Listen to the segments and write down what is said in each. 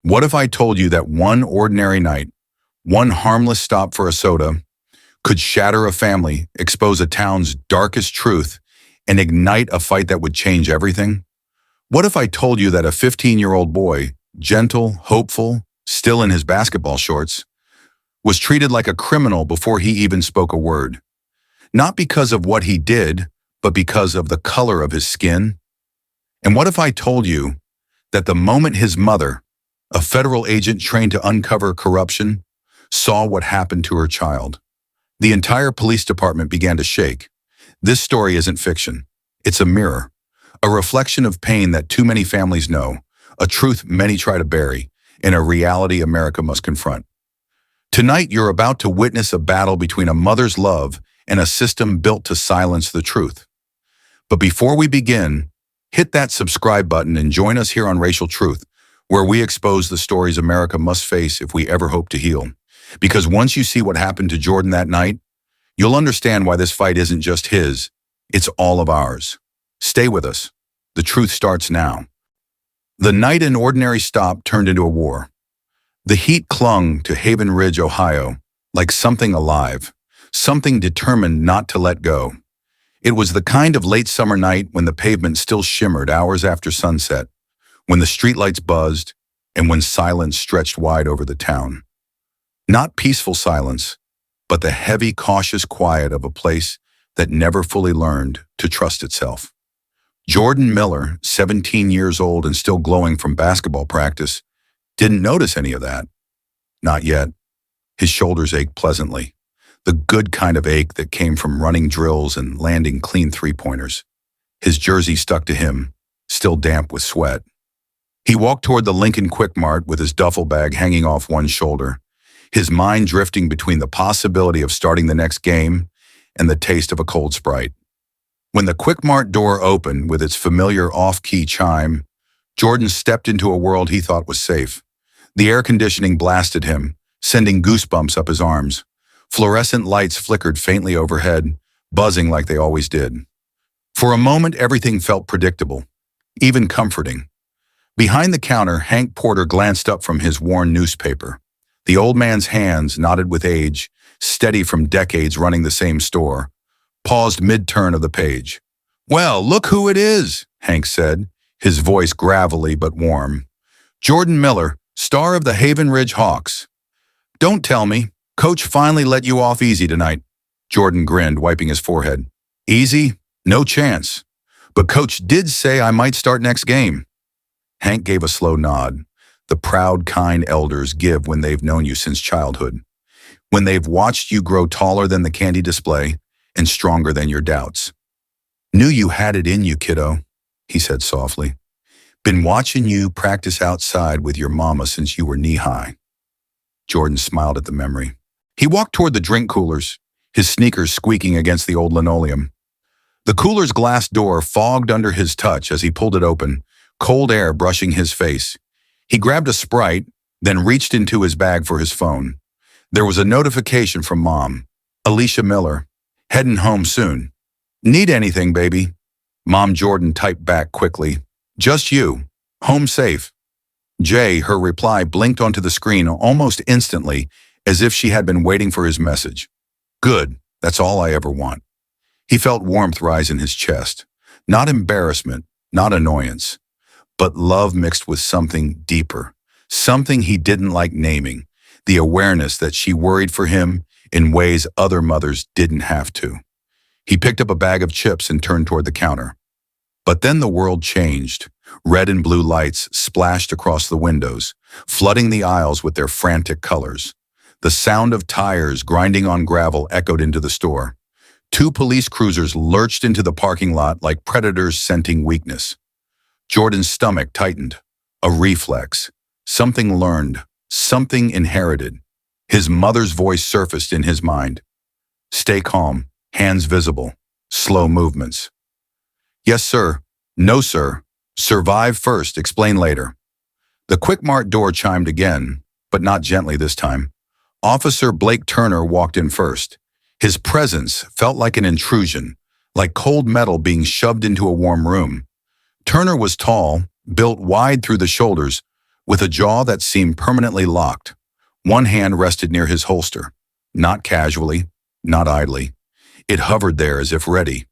What if I told you that one ordinary night, one harmless stop for a soda, could shatter a family, expose a town's darkest truth, and ignite a fight that would change everything? What if I told you that a 15-year-old boy, gentle, hopeful, still in his basketball shorts, was treated like a criminal before he even spoke a word? Not because of what he did, but because of the color of his skin? And what if I told you that the moment his mother, a federal agent trained to uncover corruption, saw what happened to her child, the entire police department began to shake? This story isn't fiction. It's a mirror, a reflection of pain that too many families know, a truth many try to bury, and a reality America must confront. Tonight, you're about to witness a battle between a mother's love and a system built to silence the truth. But before we begin, hit that subscribe button and join us here on Racial Truth, where we expose the stories America must face if we ever hope to heal. Because once you see what happened to Jordan that night, you'll understand why this fight isn't just his, it's all of ours. Stay with us. The truth starts now. The night an ordinary stop turned into a war. The heat clung to Haven Ridge, Ohio, like something alive, something determined not to let go. It was the kind of late summer night when the pavement still shimmered hours after sunset, when the streetlights buzzed, and when silence stretched wide over the town. Not peaceful silence, but the heavy, cautious quiet of a place that never fully learned to trust itself. Jordan Miller, 17 years old and still glowing from basketball practice, didn't notice any of that. Not yet. His shoulders ached pleasantly, the good kind of ache that came from running drills and landing clean three-pointers. His jersey stuck to him, still damp with sweat. He walked toward the Lincoln Quick Mart with his duffel bag hanging off one shoulder, his mind drifting between the possibility of starting the next game and the taste of a cold Sprite. When the Quick Mart door opened with its familiar off-key chime, Jordan stepped into a world he thought was safe. The air conditioning blasted him, sending goosebumps up his arms. Fluorescent lights flickered faintly overhead, buzzing like they always did. For a moment, everything felt predictable, even comforting. Behind the counter, Hank Porter glanced up from his worn newspaper. The old man's hands, knotted with age, steady from decades running the same store, paused mid-turn of the page. "Well, look who it is," Hank said, his voice gravelly but warm. "Jordan Miller, star of the Haven Ridge Hawks." "Don't tell me. Coach finally let you off easy tonight." Jordan grinned, wiping his forehead. "Easy? No chance. But Coach did say I might start next game." Hank gave a slow nod. The proud, kind elders give when they've known you since childhood, when they've watched you grow taller than the candy display and stronger than your doubts. "Knew you had it in you, kiddo," he said softly. "Been watching you practice outside with your mama since you were knee-high." Jordan smiled at the memory. He walked toward the drink coolers, his sneakers squeaking against the old linoleum. The cooler's glass door fogged under his touch as he pulled it open, cold air brushing his face. He grabbed a Sprite, then reached into his bag for his phone. There was a notification from Mom. "Alicia Miller. Heading home soon. Need anything, baby?" Mom Jordan typed back quickly. "Just you. Home safe." Jay, her reply, blinked onto the screen almost instantly, as if she had been waiting for his message. "Good. That's all I ever want." He felt warmth rise in his chest. Not embarrassment, not annoyance, but love mixed with something deeper, something he didn't like naming, the awareness that she worried for him in ways other mothers didn't have to. He picked up a bag of chips and turned toward the counter. But then the world changed. Red and blue lights splashed across the windows, flooding the aisles with their frantic colors. The sound of tires grinding on gravel echoed into the store. Two police cruisers lurched into the parking lot like predators scenting weakness. Jordan's stomach tightened. A reflex. Something learned. Something inherited. His mother's voice surfaced in his mind. "Stay calm. Hands visible. Slow movements." "Yes, sir. No, sir. Survive first. Explain later." The Quick Mart door chimed again, but not gently this time. Officer Blake Turner walked in first. His presence felt like an intrusion, like cold metal being shoved into a warm room. Turner was tall, built wide through the shoulders, with a jaw that seemed permanently locked. One hand rested near his holster, not casually, not idly. It hovered there as if ready.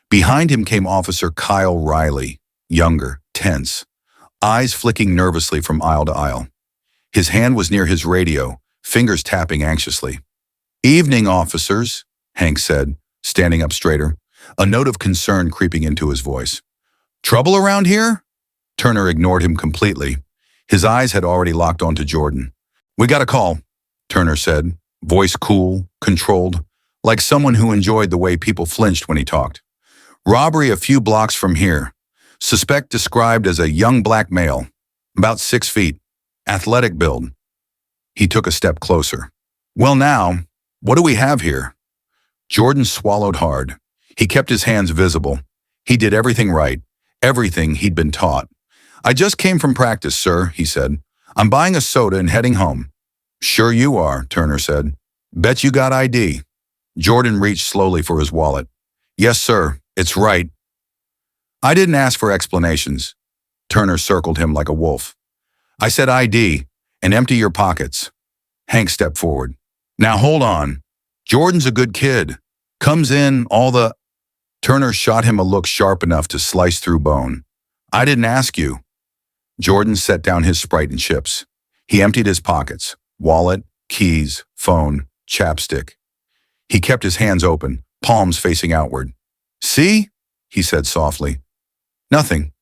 Behind him came Officer Kyle Riley, younger, tense, eyes flicking nervously from aisle to aisle. His hand was near his radio, fingers tapping anxiously. "Evening, officers," Hank said, standing up straighter, a note of concern creeping into his voice. "Trouble around here?" Turner ignored him completely. His eyes had already locked onto Jordan. "We got a call," Turner said, voice cool, controlled, like someone who enjoyed the way people flinched when he talked. "Robbery a few blocks from here. Suspect described as a young black male, about 6 feet, athletic build." He took a step closer. "Well now, what do we have here?" Jordan swallowed hard. He kept his hands visible. He did everything right, everything he'd been taught. "I just came from practice, sir," he said. "I'm buying a soda and heading home." "Sure you are," Turner said. "Bet you got ID." Jordan reached slowly for his wallet. "Yes, sir, it's right." "I didn't ask for explanations." Turner circled him like a wolf. "I said ID, and empty your pockets." Hank stepped forward. "Now hold on. Jordan's a good kid. Comes in, all the—" Turner shot him a look sharp enough to slice through bone. "I didn't ask you." Jordan set down his Sprite and chips. He emptied his pockets, wallet, keys, phone, chapstick. He kept his hands open, palms facing outward. "See?" he said softly. "Nothing,"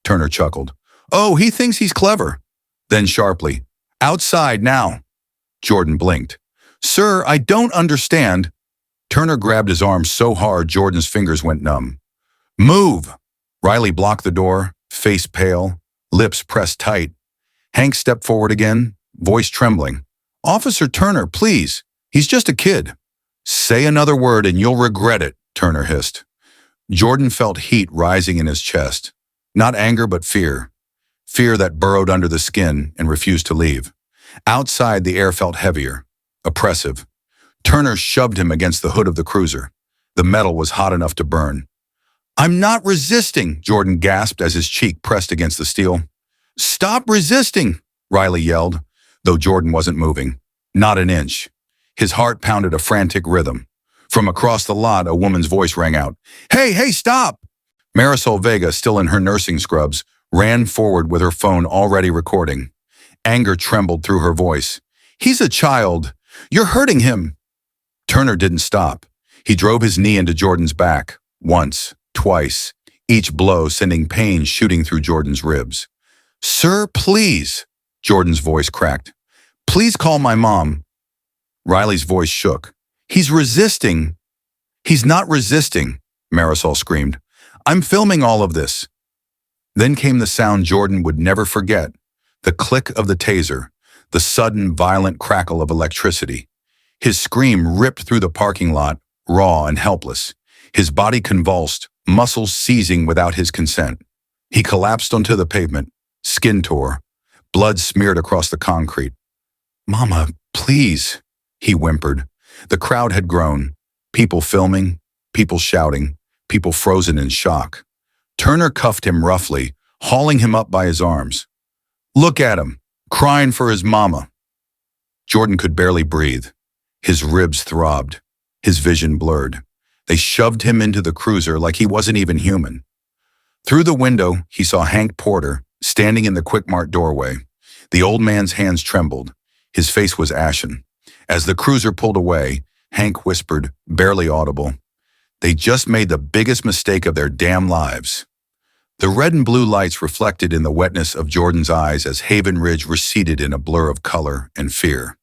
Turner chuckled. "Oh, he thinks he's clever." Then sharply, "Outside now." Jordan blinked. "Sir, I don't understand." Turner grabbed his arm so hard Jordan's fingers went numb. "Move!" Riley blocked the door, face pale, lips pressed tight. Hank stepped forward again, voice trembling. "Officer Turner, please. He's just a kid." "Say another word and you'll regret it," Turner hissed. Jordan felt heat rising in his chest. Not anger, but fear. Fear that burrowed under the skin and refused to leave. Outside, the air felt heavier, oppressive. Turner shoved him against the hood of the cruiser. The metal was hot enough to burn. "I'm not resisting," Jordan gasped as his cheek pressed against the steel. "Stop resisting," Riley yelled, though Jordan wasn't moving. Not an inch. His heart pounded a frantic rhythm. From across the lot, a woman's voice rang out. Hey, stop!" Marisol Vega, still in her nursing scrubs, ran forward with her phone already recording. Anger trembled through her voice. "He's a child. You're hurting him." Turner didn't stop. He drove his knee into Jordan's back, once, twice, each blow sending pain shooting through Jordan's ribs. "Sir, please," Jordan's voice cracked. "Please call my mom." Riley's voice shook. "He's resisting." "He's not resisting," Marisol screamed. "I'm filming all of this." Then came the sound Jordan would never forget, the click of the taser, the sudden, violent crackle of electricity. His scream ripped through the parking lot, raw and helpless. His body convulsed, muscles seizing without his consent. He collapsed onto the pavement, skin tore, blood smeared across the concrete. "Mama, please," he whimpered. The crowd had grown, people filming, people shouting, people frozen in shock. Turner cuffed him roughly, hauling him up by his arms. "Look at him, crying for his mama." Jordan could barely breathe. His ribs throbbed, his vision blurred. They shoved him into the cruiser like he wasn't even human. Through the window, he saw Hank Porter, standing in the Quick Mart doorway. The old man's hands trembled. His face was ashen. As the cruiser pulled away, Hank whispered, barely audible, "They just made the biggest mistake of their damn lives." The red and blue lights reflected in the wetness of Jordan's eyes as Haven Ridge receded in a blur of color and fear.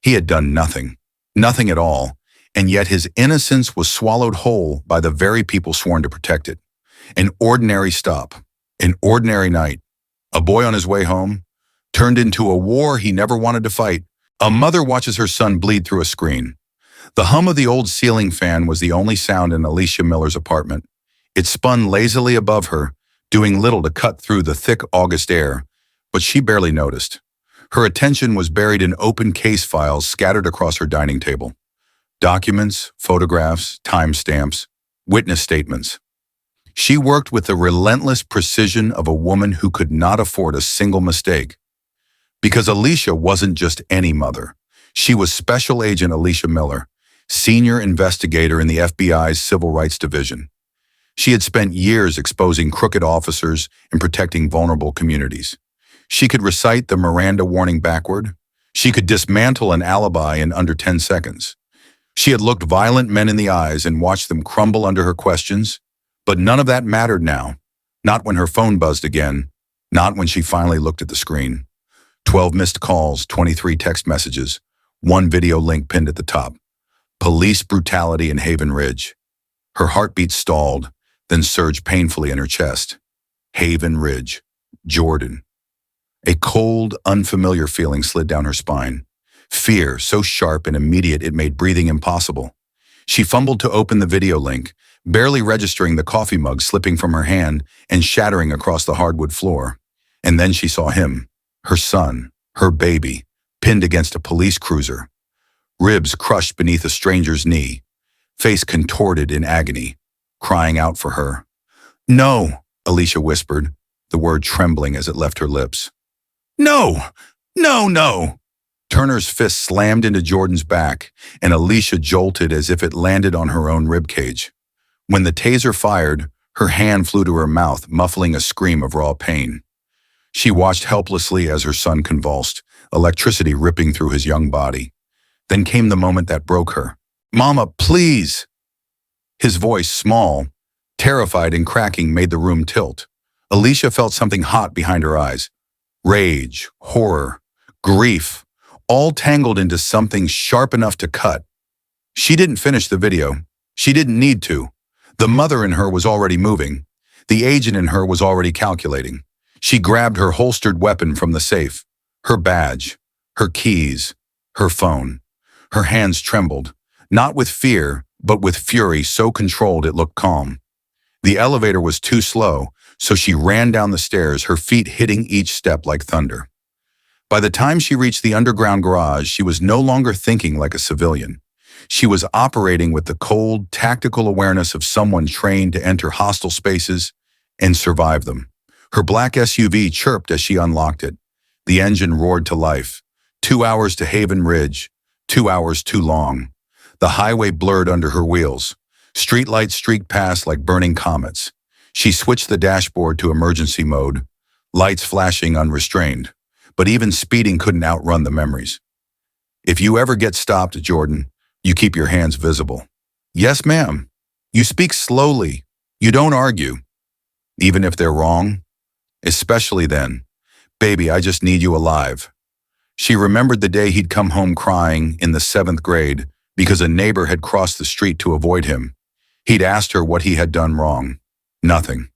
He had done nothing, nothing at all, and yet his innocence was swallowed whole by the very people sworn to protect it. An ordinary stop, an ordinary night. A boy on his way home, turned into a war he never wanted to fight. A mother watches her son bleed through a screen. The hum of the old ceiling fan was the only sound in Alicia Miller's apartment. It spun lazily above her, doing little to cut through the thick August air, but she barely noticed. Her attention was buried in open case files scattered across her dining table. Documents, photographs, timestamps, witness statements. She worked with the relentless precision of a woman who could not afford a single mistake. Because Alicia wasn't just any mother. She was Special Agent Alicia Miller, senior investigator in the FBI's Civil Rights Division. She had spent years exposing crooked officers and protecting vulnerable communities. She could recite the Miranda warning backward. She could dismantle an alibi in under 10 seconds. She had looked violent men in the eyes and watched them crumble under her questions. But none of that mattered now. Not when her phone buzzed again. Not when she finally looked at the screen. 12 missed calls, 23 text messages, one video link pinned at the top. Police brutality in Haven Ridge. Her heartbeat stalled, then surged painfully in her chest. Haven Ridge, Jordan. A cold, unfamiliar feeling slid down her spine. Fear, so sharp and immediate it made breathing impossible. She fumbled to open the video link, barely registering the coffee mug slipping from her hand and shattering across the hardwood floor. And then she saw him, her son, her baby, pinned against a police cruiser. Ribs crushed beneath a stranger's knee, face contorted in agony, crying out for her. "No," Alicia whispered, the word trembling as it left her lips. "No! No, no!" Turner's fist slammed into Jordan's back, and Alicia jolted as if it landed on her own ribcage. When the taser fired, her hand flew to her mouth, muffling a scream of raw pain. She watched helplessly as her son convulsed, electricity ripping through his young body. Then came the moment that broke her. "Mama, please!" His voice, small, terrified and cracking, made the room tilt. Alicia felt something hot behind her eyes. Rage, horror, grief, all tangled into something sharp enough to cut. She didn't finish the video. She didn't need to. The mother in her was already moving. The agent in her was already calculating. She grabbed her holstered weapon from the safe, her badge, her keys, her phone. Her hands trembled, not with fear, but with fury so controlled it looked calm. The elevator was too slow, so she ran down the stairs, her feet hitting each step like thunder. By the time she reached the underground garage, she was no longer thinking like a civilian. She was operating with the cold, tactical awareness of someone trained to enter hostile spaces and survive them. Her black SUV chirped as she unlocked it. The engine roared to life. 2 hours to Haven Ridge, 2 hours too long. The highway blurred under her wheels. Streetlights streaked past like burning comets. She switched the dashboard to emergency mode, lights flashing unrestrained. But even speeding couldn't outrun the memories. "If you ever get stopped, Jordan, you keep your hands visible." "Yes, ma'am." "You speak slowly. You don't argue." "Even if they're wrong?" "Especially then. Baby, I just need you alive." She remembered the day he'd come home crying in the 7th grade because a neighbor had crossed the street to avoid him. He'd asked her what he had done wrong. Nothing.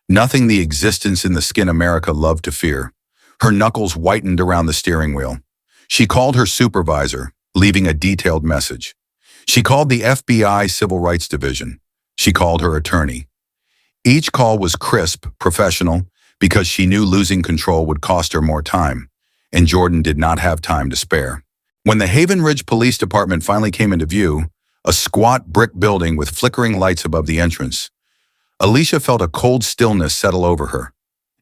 Nothing the existence in the skin America loved to fear. Her knuckles whitened around the steering wheel. She called her supervisor, leaving a detailed message. She called the FBI Civil Rights Division. She called her attorney. Each call was crisp, professional, because she knew losing control would cost her more time, and Jordan did not have time to spare. When the Haven Ridge Police Department finally came into view, a squat brick building with flickering lights above the entrance, Alicia felt a cold stillness settle over her.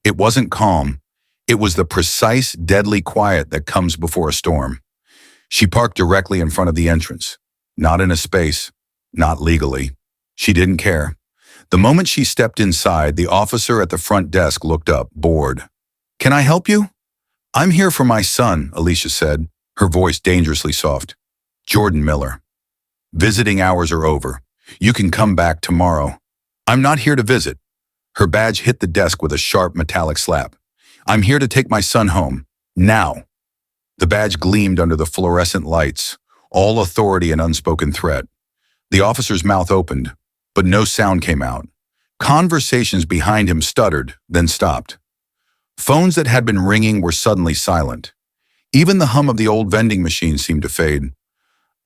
It wasn't calm. It was the precise, deadly quiet that comes before a storm. She parked directly in front of the entrance. Not in a space, not legally. She didn't care. The moment she stepped inside, the officer at the front desk looked up, bored. "Can I help you?" "I'm here for my son," Alicia said, her voice dangerously soft. "Jordan Miller. Visiting hours are over. You can come back tomorrow." "I'm not here to visit." Her badge hit the desk with a sharp metallic slap. "I'm here to take my son home. Now." The badge gleamed under the fluorescent lights, all authority and unspoken threat. The officer's mouth opened, but no sound came out. Conversations behind him stuttered, then stopped. Phones that had been ringing were suddenly silent. Even the hum of the old vending machine seemed to fade.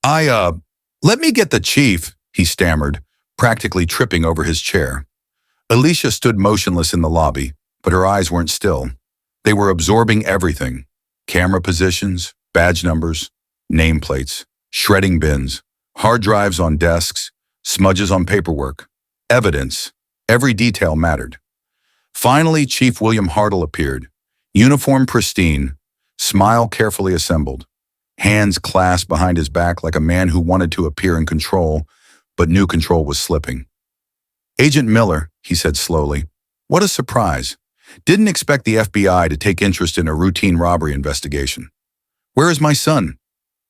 Let me get the chief," he stammered, practically tripping over his chair. Alicia stood motionless in the lobby, but her eyes weren't still. They were absorbing everything. Camera positions, badge numbers, nameplates, shredding bins, hard drives on desks, smudges on paperwork. Evidence. Every detail mattered. Finally, Chief William Hartle appeared. Uniform pristine, smile carefully assembled, hands clasped behind his back like a man who wanted to appear in control, but knew control was slipping. "Agent Miller," he said slowly, "what a surprise. Didn't expect the FBI to take interest in a routine robbery investigation. Where is my son?"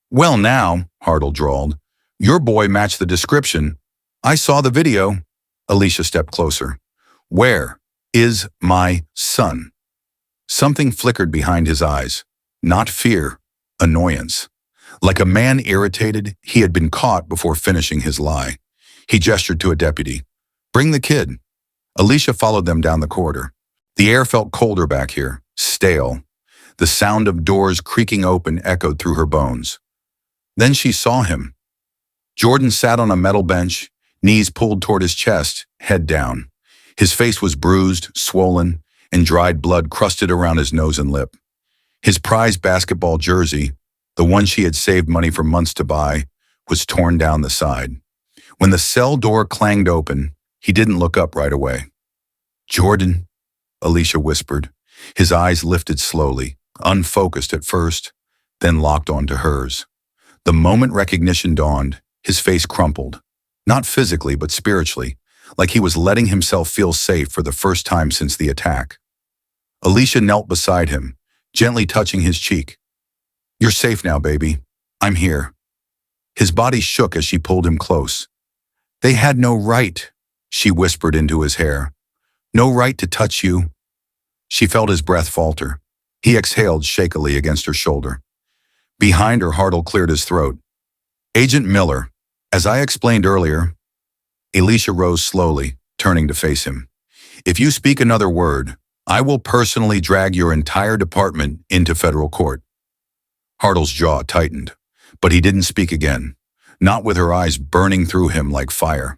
"Well now," Hartle drawled, "your boy matched the description. I saw the video." Alicia stepped closer. "Where is my son?" Something flickered behind his eyes. Not fear, annoyance. Like a man irritated, he had been caught before finishing his lie. He gestured to a deputy. "Bring the kid." Alicia followed them down the corridor. The air felt colder back here, stale. The sound of doors creaking open echoed through her bones. Then she saw him. Jordan sat on a metal bench, knees pulled toward his chest, head down. His face was bruised, swollen, and dried blood crusted around his nose and lip. His prized basketball jersey, the one she had saved money for months to buy, was torn down the side. When the cell door clanged open, he didn't look up right away. "Jordan," Alicia whispered. His eyes lifted slowly, unfocused at first, then locked onto hers. The moment recognition dawned, his face crumpled. Not physically, but spiritually, like he was letting himself feel safe for the first time since the attack. Alicia knelt beside him, gently touching his cheek. "You're safe now, baby. I'm here." His body shook as she pulled him close. "They had no right," she whispered into his hair. "No right to touch you." She felt his breath falter. He exhaled shakily against her shoulder. Behind her, Hartle cleared his throat. "Agent Miller, as I explained earlier." Alicia rose slowly, turning to face him. "If you speak another word, I will personally drag your entire department into federal court." Hartle's jaw tightened, but he didn't speak again, not with her eyes burning through him like fire.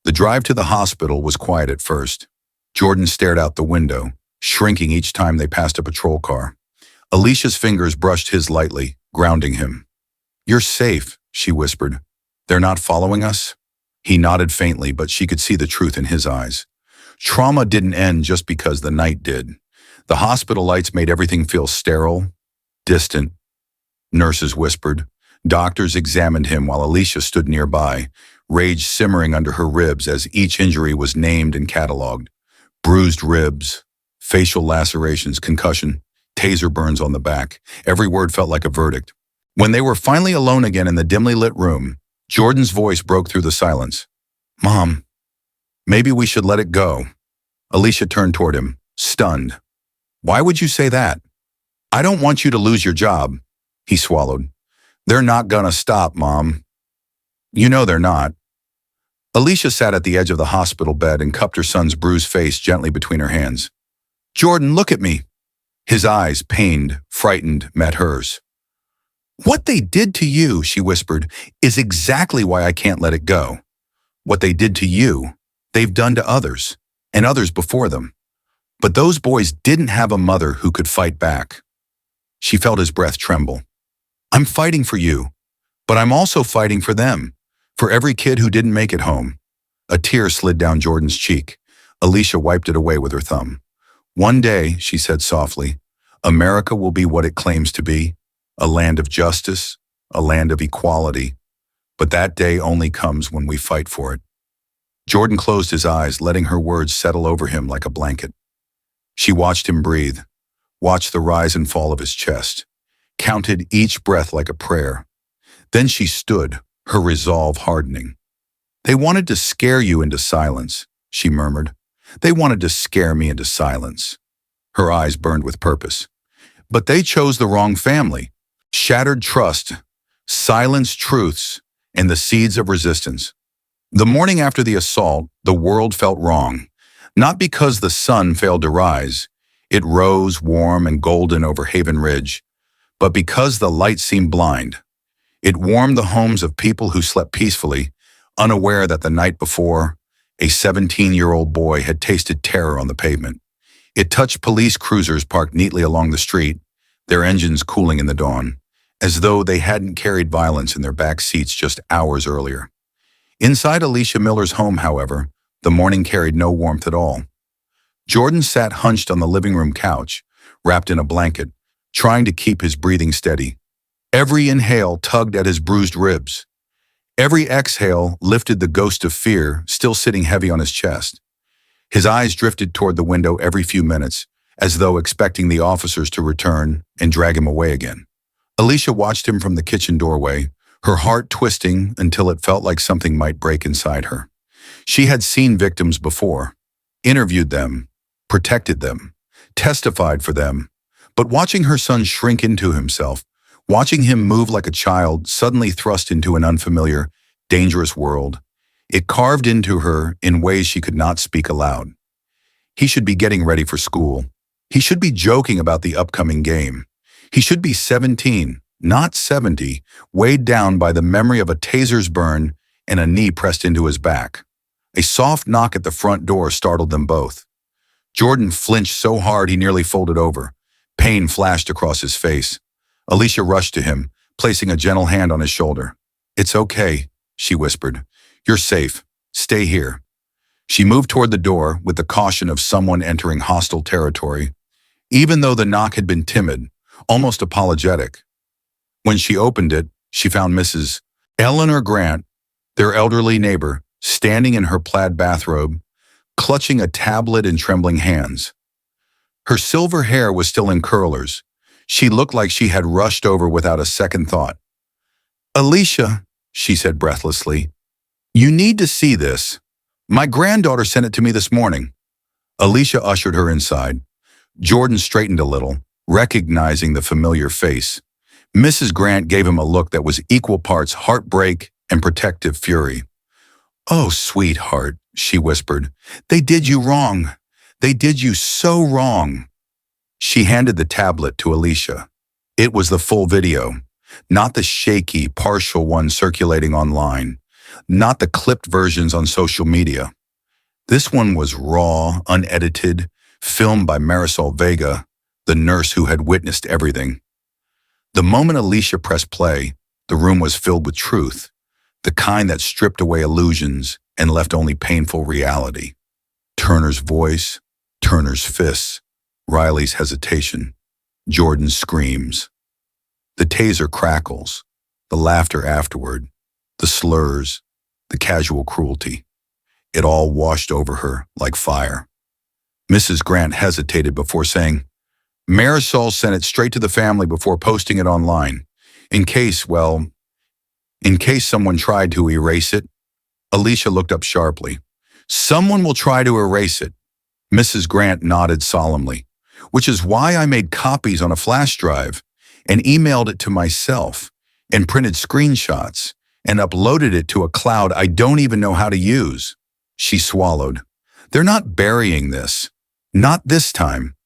The drive to the hospital was quiet at first. Jordan stared out the window, shrinking each time they passed a patrol car. Alicia's fingers brushed his lightly, grounding him. "You're safe," she whispered. "They're not following us?" He nodded faintly, but she could see the truth in his eyes. Trauma didn't end just because the night did. The hospital lights made everything feel sterile, distant. Nurses whispered. Doctors examined him while Alicia stood nearby, rage simmering under her ribs as each injury was named and cataloged. Bruised ribs, facial lacerations, concussion, taser burns on the back. Every word felt like a verdict. When they were finally alone again in the dimly lit room, Jordan's voice broke through the silence. "Mom, maybe we should let it go." Alicia turned toward him, stunned. "Why would you say that?" "I don't want you to lose your job," he swallowed. "They're not gonna stop, Mom." "You know they're not." Alicia sat at the edge of the hospital bed and cupped her son's bruised face gently between her hands. "Jordan, look at me." His eyes, pained, frightened, met hers. "What they did to you," she whispered, "is exactly why I can't let it go. What they did to you, they've done to others, and others before them. But those boys didn't have a mother who could fight back." She felt his breath tremble. "I'm fighting for you, but I'm also fighting for them, for every kid who didn't make it home." A tear slid down Jordan's cheek. Alicia wiped it away with her thumb. "One day," she said softly, "America will be what it claims to be, a land of justice, a land of equality. But that day only comes when we fight for it." Jordan closed his eyes, letting her words settle over him like a blanket. She watched him breathe, watched the rise and fall of his chest, counted each breath like a prayer. Then she stood, her resolve hardening. "They wanted to scare you into silence," she murmured. "They wanted to scare me into silence." Her eyes burned with purpose. "But they chose the wrong family. Shattered trust, silenced truths, and the seeds of resistance. The morning after the assault, the world felt wrong. Not because the sun failed to rise, it rose warm and golden over Haven Ridge, but because the light seemed blind. It warmed the homes of people who slept peacefully, unaware that the night before, a 17-year-old boy had tasted terror on the pavement. It touched police cruisers parked neatly along the street, their engines cooling in the dawn, as though they hadn't carried violence in their back seats just hours earlier. Inside Alicia Miller's home, however, the morning carried no warmth at all. Jordan sat hunched on the living room couch, wrapped in a blanket, trying to keep his breathing steady. Every inhale tugged at his bruised ribs. Every exhale lifted the ghost of fear still sitting heavy on his chest. His eyes drifted toward the window every few minutes, as though expecting the officers to return and drag him away again. Alicia watched him from the kitchen doorway, her heart twisting until it felt like something might break inside her. She had seen victims before, interviewed them, protected them, testified for them, but watching her son shrink into himself, watching him move like a child suddenly thrust into an unfamiliar, dangerous world, it carved into her in ways she could not speak aloud. He should be getting ready for school. He should be joking about the upcoming game. He should be 17, not 70, weighed down by the memory of a taser's burn and a knee pressed into his back. A soft knock at the front door startled them both. Jordan flinched so hard he nearly folded over. Pain flashed across his face. Alicia rushed to him, placing a gentle hand on his shoulder. "It's okay," she whispered. "You're safe. Stay here." She moved toward the door with the caution of someone entering hostile territory, even though the knock had been timid, almost apologetic. When she opened it, she found Mrs. Eleanor Grant, their elderly neighbor, standing in her plaid bathrobe, clutching a tablet in trembling hands. Her silver hair was still in curlers. She looked like she had rushed over without a second thought. "Alicia," she said breathlessly, "you need to see this. My granddaughter sent it to me this morning." Alicia ushered her inside. Jordan straightened a little, recognizing the familiar face. Mrs. Grant gave him a look that was equal parts heartbreak and protective fury. "Oh, sweetheart," she whispered, "they did you wrong. They did you so wrong." She handed the tablet to Alicia. It was the full video, not the shaky, partial one circulating online, not the clipped versions on social media. This one was raw, unedited, filmed by Marisol Vega, the nurse who had witnessed everything. The moment Alicia pressed play, the room was filled with truth, the kind that stripped away illusions and left only painful reality. Turner's voice, Turner's fists, Riley's hesitation, Jordan's screams. The taser crackles, the laughter afterward, the slurs, the casual cruelty. It all washed over her like fire. Mrs. Grant hesitated before saying, "Marisol sent it straight to the family before posting it online, in case someone tried to erase it." Alicia looked up sharply. "Someone will try to erase it." Mrs. Grant nodded solemnly, "which is why I made copies on a flash drive and emailed it to myself and printed screenshots and uploaded it to a cloud I don't even know how to use." She swallowed. "They're not burying this. Not this time."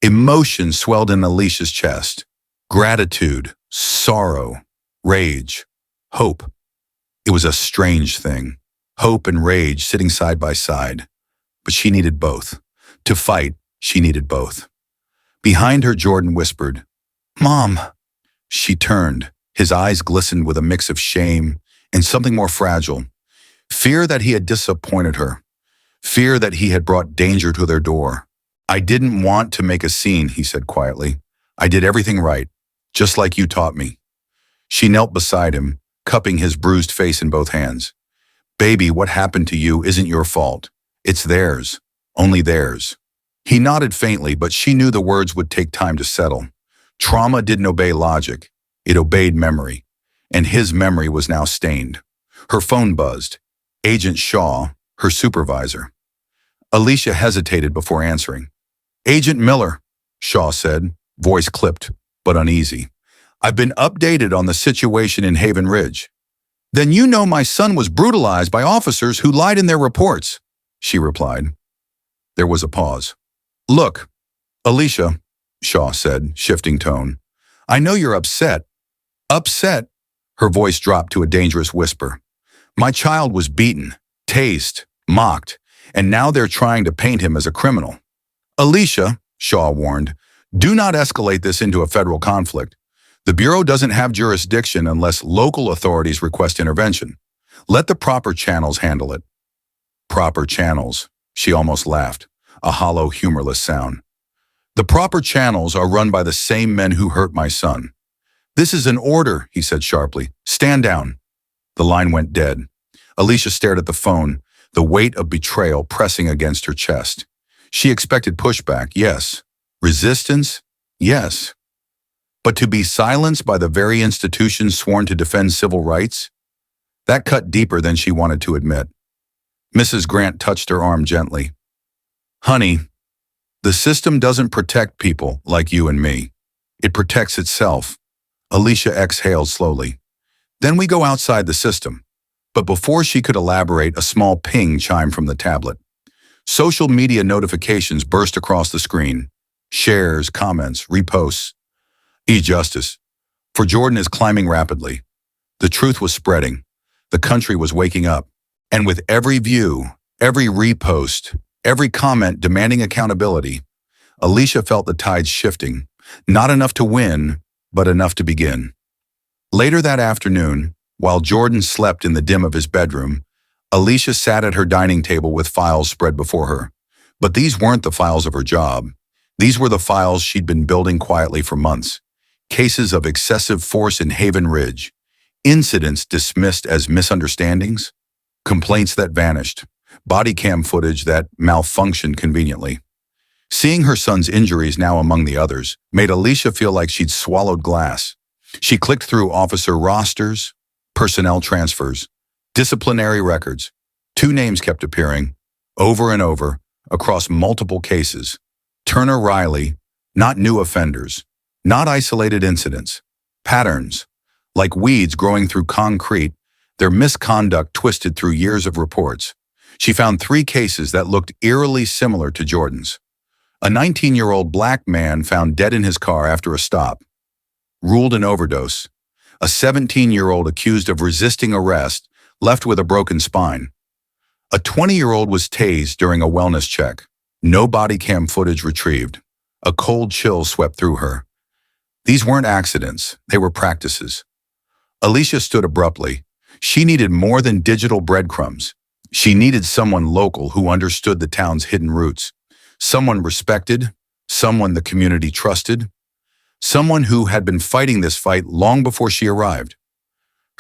Emotion swelled in Alicia's chest. Gratitude, sorrow, rage, hope. It was a strange thing. Hope and rage sitting side by side. But she needed both. To fight, she needed both. Behind her, Jordan whispered, "Mom." She turned. His eyes glistened with a mix of shame and something more fragile. Fear that he had disappointed her. Fear that he had brought danger to their door. "I didn't want to make a scene," he said quietly. "I did everything right, just like you taught me." She knelt beside him, cupping his bruised face in both hands. "Baby, what happened to you isn't your fault. It's theirs, only theirs." He nodded faintly, but she knew the words would take time to settle. Trauma didn't obey logic. It obeyed memory. And his memory was now stained. Her phone buzzed. Agent Shaw, her supervisor. Alicia hesitated before answering. "Agent Miller," Shaw said, voice clipped but uneasy. "I've been updated on the situation in Haven Ridge." "Then you know my son was brutalized by officers who lied in their reports," she replied. There was a pause. "Look, Alicia," Shaw said, shifting tone, "I know you're upset." "Upset?" Her voice dropped to a dangerous whisper. "My child was beaten, tased, mocked, and now they're trying to paint him as a criminal." "Alicia," Shaw warned, "do not escalate this into a federal conflict. The Bureau doesn't have jurisdiction unless local authorities request intervention. Let the proper channels handle it." "Proper channels," she almost laughed, a hollow, humorless sound. The proper channels are run by the same men who hurt my son. This is an order, he said sharply. Stand down. The line went dead. Alicia stared at the phone, the weight of betrayal pressing against her chest. She expected pushback, yes. Resistance, yes. But to be silenced by the very institutions sworn to defend civil rights? That cut deeper than she wanted to admit. Mrs. Grant touched her arm gently. Honey, the system doesn't protect people like you and me. It protects itself. Alicia exhaled slowly. Then we go outside the system. But before she could elaborate, a small ping chimed from the tablet. Social media notifications burst across the screen. Shares, comments, reposts. E-justice. For Jordan is climbing rapidly. The truth was spreading. The country was waking up. And with every view, every repost, every comment demanding accountability, Alicia felt the tides shifting. Not enough to win, but enough to begin. Later that afternoon, while Jordan slept in the dim of his bedroom, Alicia sat at her dining table with files spread before her. But these weren't the files of her job. These were the files she'd been building quietly for months. Cases of excessive force in Haven Ridge. Incidents dismissed as misunderstandings. Complaints that vanished. Body cam footage that malfunctioned conveniently. Seeing her son's injuries now among the others made Alicia feel like she'd swallowed glass. She clicked through officer rosters, personnel transfers, disciplinary records. 2 names kept appearing, over and over, across multiple cases. Turner Riley, not new offenders, not isolated incidents, patterns. Like weeds growing through concrete, their misconduct twisted through years of reports. She found 3 cases that looked eerily similar to Jordan's. A 19-year-old black man found dead in his car after a stop. Ruled an overdose. A 17-year-old accused of resisting arrest, left with a broken spine. A 20-year-old was tased during a wellness check. No body cam footage retrieved. A cold chill swept through her. These weren't accidents, they were practices. Alicia stood abruptly. She needed more than digital breadcrumbs. She needed someone local who understood the town's hidden roots. Someone respected, someone the community trusted, someone who had been fighting this fight long before she arrived.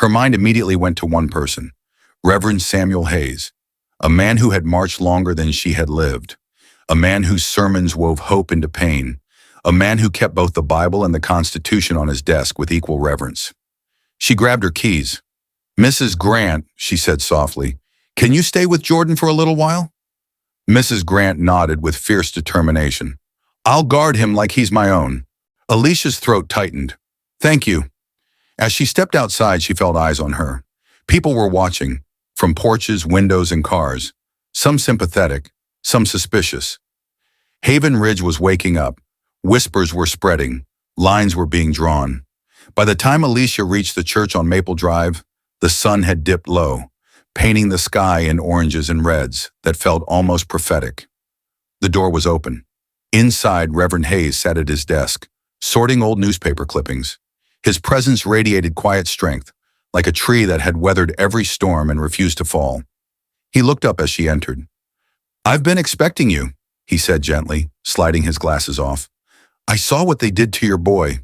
Her mind immediately went to one person, Reverend Samuel Hayes, a man who had marched longer than she had lived, a man whose sermons wove hope into pain, a man who kept both the Bible and the Constitution on his desk with equal reverence. She grabbed her keys. Mrs. Grant, she said softly, can you stay with Jordan for a little while? Mrs. Grant nodded with fierce determination. I'll guard him like he's my own. Alicia's throat tightened. Thank you. As she stepped outside, she felt eyes on her. People were watching, from porches, windows, and cars. Some sympathetic, some suspicious. Haven Ridge was waking up. Whispers were spreading. Lines were being drawn. By the time Alicia reached the church on Maple Drive, the sun had dipped low, painting the sky in oranges and reds that felt almost prophetic. The door was open. Inside, Reverend Hayes sat at his desk, sorting old newspaper clippings. His presence radiated quiet strength, like a tree that had weathered every storm and refused to fall. He looked up as she entered. I've been expecting you, he said gently, sliding his glasses off. I saw what they did to your boy.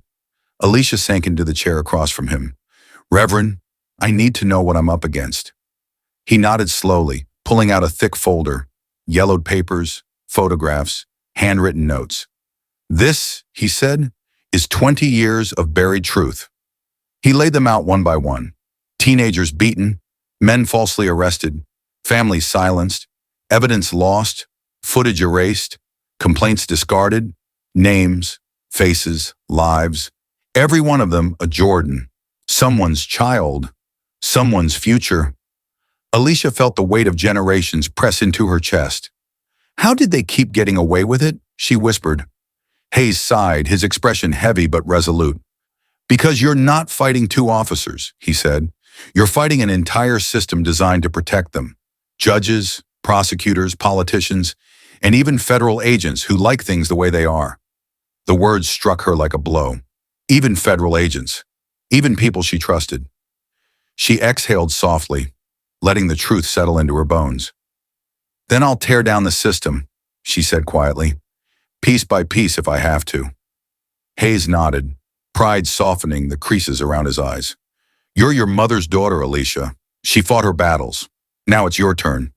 Alicia sank into the chair across from him. Reverend, I need to know what I'm up against. He nodded slowly, pulling out a thick folder, yellowed papers, photographs, handwritten notes. This, he said, is 20 years of buried truth. He laid them out one by one. Teenagers beaten, men falsely arrested, families silenced, evidence lost, footage erased, complaints discarded, names, faces, lives, every one of them a Jordan, someone's child, someone's future. Alicia felt the weight of generations press into her chest. How did they keep getting away with it? She whispered. Hayes sighed, his expression heavy but resolute. Because you're not fighting 2 officers, he said. You're fighting an entire system designed to protect them. Judges, prosecutors, politicians, and even federal agents who like things the way they are. The words struck her like a blow. Even federal agents. Even people she trusted. She exhaled softly, letting the truth settle into her bones. Then I'll tear down the system, she said quietly. Piece by piece if I have to. Hayes nodded, pride softening the creases around his eyes. You're your mother's daughter, Alicia. She fought her battles. Now it's your turn.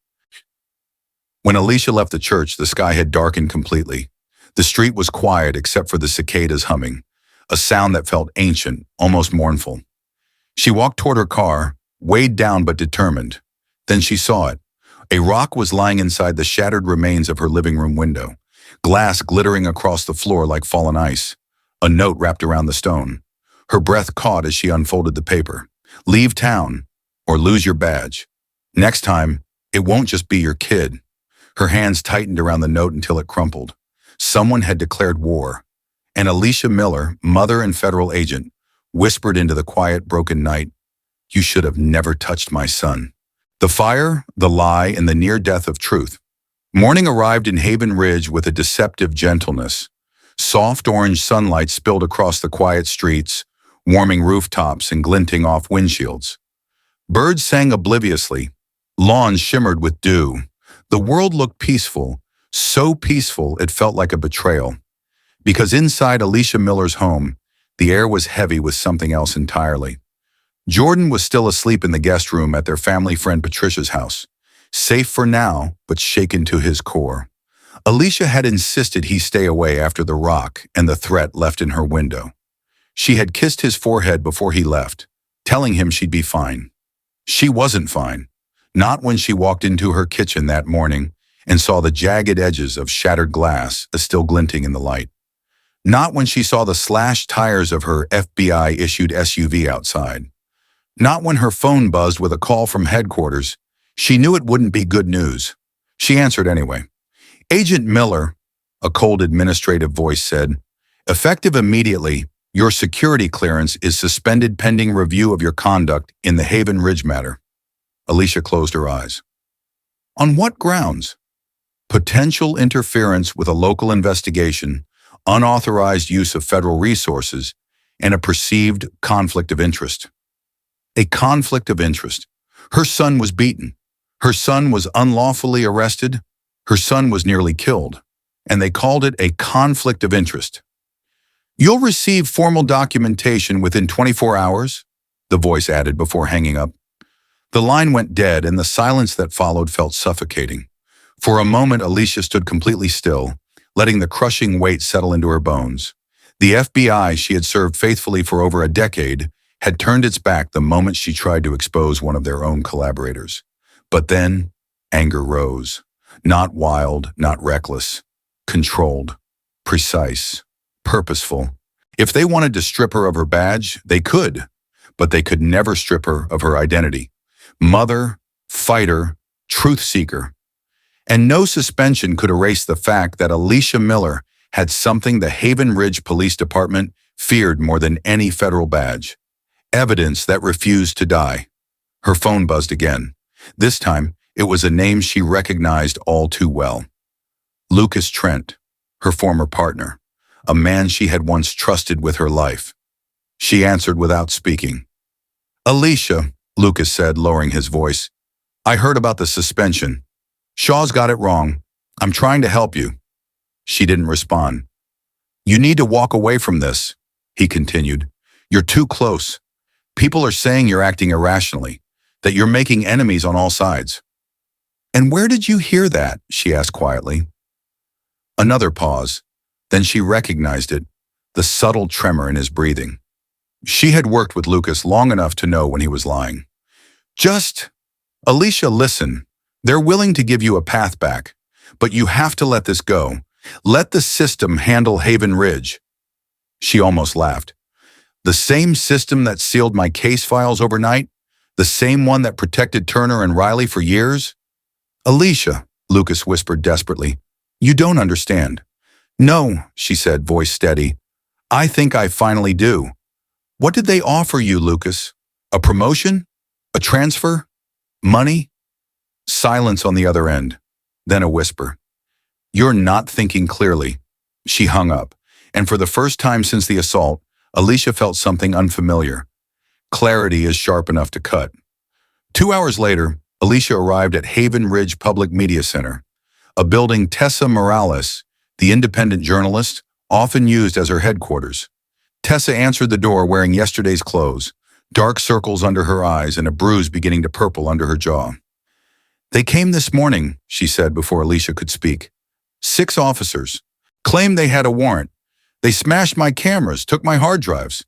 When Alicia left the church, the sky had darkened completely. The street was quiet except for the cicadas humming, a sound that felt ancient, almost mournful. She walked toward her car, weighed down but determined. Then she saw it. A rock was lying inside the shattered remains of her living room window, glass glittering across the floor like fallen ice, a note wrapped around the stone. Her breath caught as she unfolded the paper. Leave town, or lose your badge. Next time, it won't just be your kid. Her hands tightened around the note until it crumpled. Someone had declared war, and Alicia Miller, mother and federal agent, whispered into the quiet, broken night, "You should have never touched my son." The fire, the lie, and the near death of truth. Morning arrived in Haven Ridge with a deceptive gentleness. Soft orange sunlight spilled across the quiet streets, warming rooftops and glinting off windshields. Birds sang obliviously. Lawns shimmered with dew. The world looked peaceful, so peaceful it felt like a betrayal. Because inside Alicia Miller's home, the air was heavy with something else entirely. Jordan was still asleep in the guest room at their family friend Patricia's house, safe for now, but shaken to his core. Alicia had insisted he stay away after the rock and the threat left in her window. She had kissed his forehead before he left, telling him she'd be fine. She wasn't fine. Not when she walked into her kitchen that morning and saw the jagged edges of shattered glass still glinting in the light. Not when she saw the slashed tires of her FBI-issued SUV outside. Not when her phone buzzed with a call from headquarters. She knew it wouldn't be good news. She answered anyway. "Agent Miller," a cold administrative voice said, "effective immediately, your security clearance is suspended pending review of your conduct in the Haven Ridge matter." Alicia closed her eyes. On what grounds? Potential interference with a local investigation, unauthorized use of federal resources, and a perceived conflict of interest. A conflict of interest. Her son was beaten. Her son was unlawfully arrested. Her son was nearly killed. And they called it a conflict of interest. "You'll receive formal documentation within 24 hours, the voice added before hanging up. The line went dead, and the silence that followed felt suffocating. For a moment, Alicia stood completely still, letting the crushing weight settle into her bones. The FBI she had served faithfully for over a decade had turned its back the moment she tried to expose one of their own collaborators. But then, anger rose. Not wild, not reckless. Controlled. Precise. Purposeful. If they wanted to strip her of her badge, they could. But they could never strip her of her identity. Mother, fighter, truth seeker. And no suspension could erase the fact that Alicia Miller had something the Haven Ridge Police Department feared more than any federal badge. Evidence that refused to die. Her phone buzzed again. This time, it was a name she recognized all too well. Lucas Trent, her former partner, a man she had once trusted with her life. She answered without speaking. "Alicia," Lucas said, lowering his voice, "I heard about the suspension. Shaw's got it wrong. I'm trying to help you." She didn't respond. "You need to walk away from this," he continued. "You're too close. People are saying you're acting irrationally, that you're making enemies on all sides." "And where did you hear that?" she asked quietly. Another pause. Then she recognized it, the subtle tremor in his breathing. She had worked with Lucas long enough to know when he was lying. Alicia, listen. They're willing to give you a path back, but you have to let this go. Let the system handle Haven Ridge." She almost laughed. "The same system that sealed my case files overnight? The same one that protected Turner and Riley for years?" "Alicia," Lucas whispered desperately, "you don't understand." "No," she said, voice steady. "I think I finally do." "What did they offer you, Lucas? A promotion? A transfer? Money?" Silence on the other end, then a whisper. "You're not thinking clearly." She hung up, and for the first time since the assault, Alicia felt something unfamiliar. Clarity is sharp enough to cut. 2 hours later, Alicia arrived at Haven Ridge Public Media Center, a building Tessa Morales, the independent journalist, often used as her headquarters. Tessa answered the door wearing yesterday's clothes, dark circles under her eyes and a bruise beginning to purple under her jaw. "They came this morning," she said before Alicia could speak. "6 officers. Claimed they had a warrant. They smashed my cameras, took my hard drives.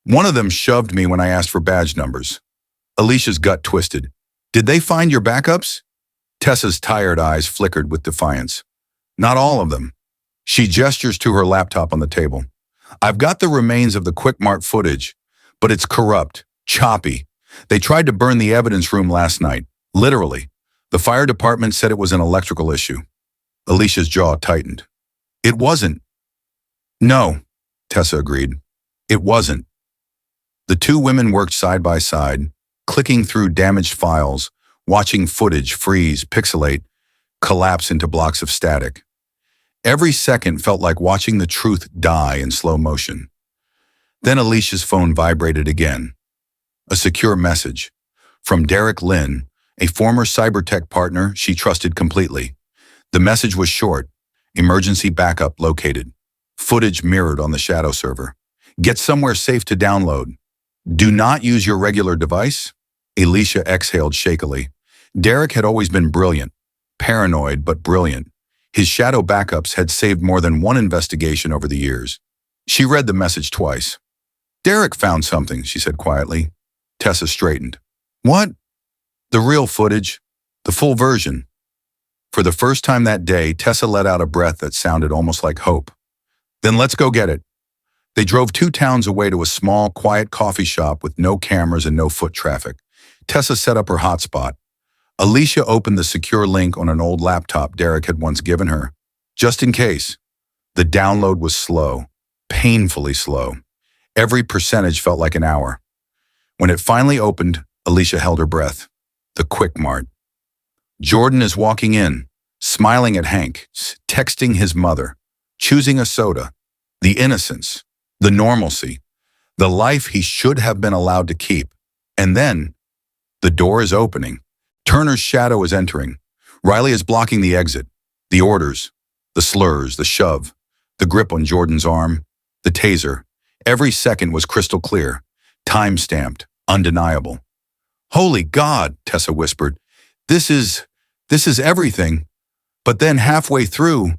One of them shoved me when I asked for badge numbers." Alicia's gut twisted. "Did they find your backups?" Tessa's tired eyes flickered with defiance. "Not all of them." She gestures to her laptop on the table. "I've got the remains of the QuickMart footage, but it's corrupt, choppy. They tried to burn the evidence room last night, literally. The fire department said it was an electrical issue." Alicia's jaw tightened. "It wasn't." "No," Tessa agreed. "It wasn't." The two women worked side by side, clicking through damaged files, watching footage freeze, pixelate, collapse into blocks of static. Every second felt like watching the truth die in slow motion. Then Alicia's phone vibrated again. A secure message from Derek Lynn, a former cybertech partner she trusted completely. The message was short: emergency backup located. Footage mirrored on the shadow server. Get somewhere safe to download. Do not use your regular device? Alicia exhaled shakily. Derek had always been brilliant. Paranoid, but brilliant. His shadow backups had saved more than one investigation over the years. She read the message twice. "Derek found something," she said quietly. Tessa straightened. "What?" "The real footage. The full version." For the first time that day, Tessa let out a breath that sounded almost like hope. "Then let's go get it." They drove 2 towns away to a small, quiet coffee shop with no cameras and no foot traffic. Tessa set up her hotspot. Alicia opened the secure link on an old laptop Derek had once given her, just in case. The download was slow, painfully slow. Every percentage felt like an hour. When it finally opened, Alicia held her breath. The QuickMart. Jordan is walking in, smiling at Hank, texting his mother, choosing a soda. The innocence, the normalcy, the life he should have been allowed to keep. And then, the door is opening. Turner's shadow is entering. Riley is blocking the exit. The orders, the slurs, the shove, the grip on Jordan's arm, the taser. Every second was crystal clear, time-stamped, undeniable. "Holy God," Tessa whispered. This is everything." But then halfway through,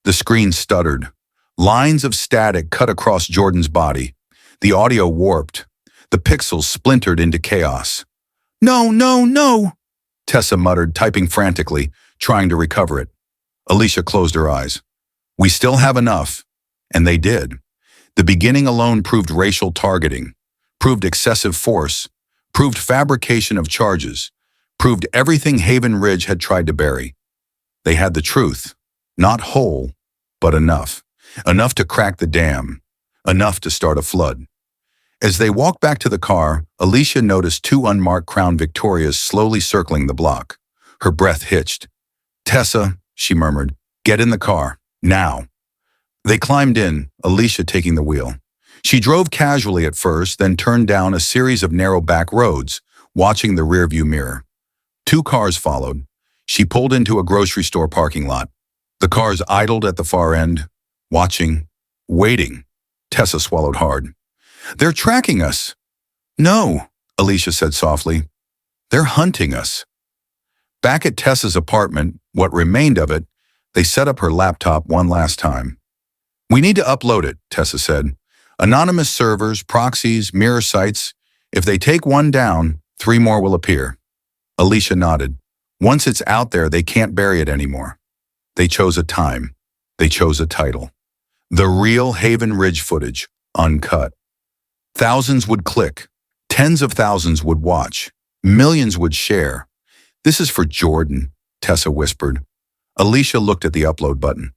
the screen stuttered. Lines of static cut across Jordan's body. The audio warped. The pixels splintered into chaos. "No, no, no," Tessa muttered, typing frantically, trying to recover it. Alicia closed her eyes. "We still have enough." And they did. The beginning alone proved racial targeting, proved excessive force, proved fabrication of charges, proved everything Haven Ridge had tried to bury. They had the truth, not whole, but enough. Enough to crack the dam, enough to start a flood. As they walked back to the car, Alicia noticed 2 unmarked Crown Victorias slowly circling the block. Her breath hitched. "Tessa," she murmured, "get in the car, now." They climbed in, Alicia taking the wheel. She drove casually at first, then turned down a series of narrow back roads, watching the rearview mirror. 2 cars followed. She pulled into a grocery store parking lot. The cars idled at the far end, watching, waiting. Tessa swallowed hard. "They're tracking us." "No," Alicia said softly. "They're hunting us." Back at Tessa's apartment, what remained of it, they set up her laptop one last time. "We need to upload it," Tessa said. "Anonymous servers, proxies, mirror sites. If they take one down, 3 more will appear." Alicia nodded. Once it's out there, they can't bury it anymore. They chose a time. They chose a title. The real Haven Ridge footage, uncut. Thousands would click. Tens of thousands would watch. Millions would share. "This is for Jordan," Tessa whispered. Alicia looked at the upload button,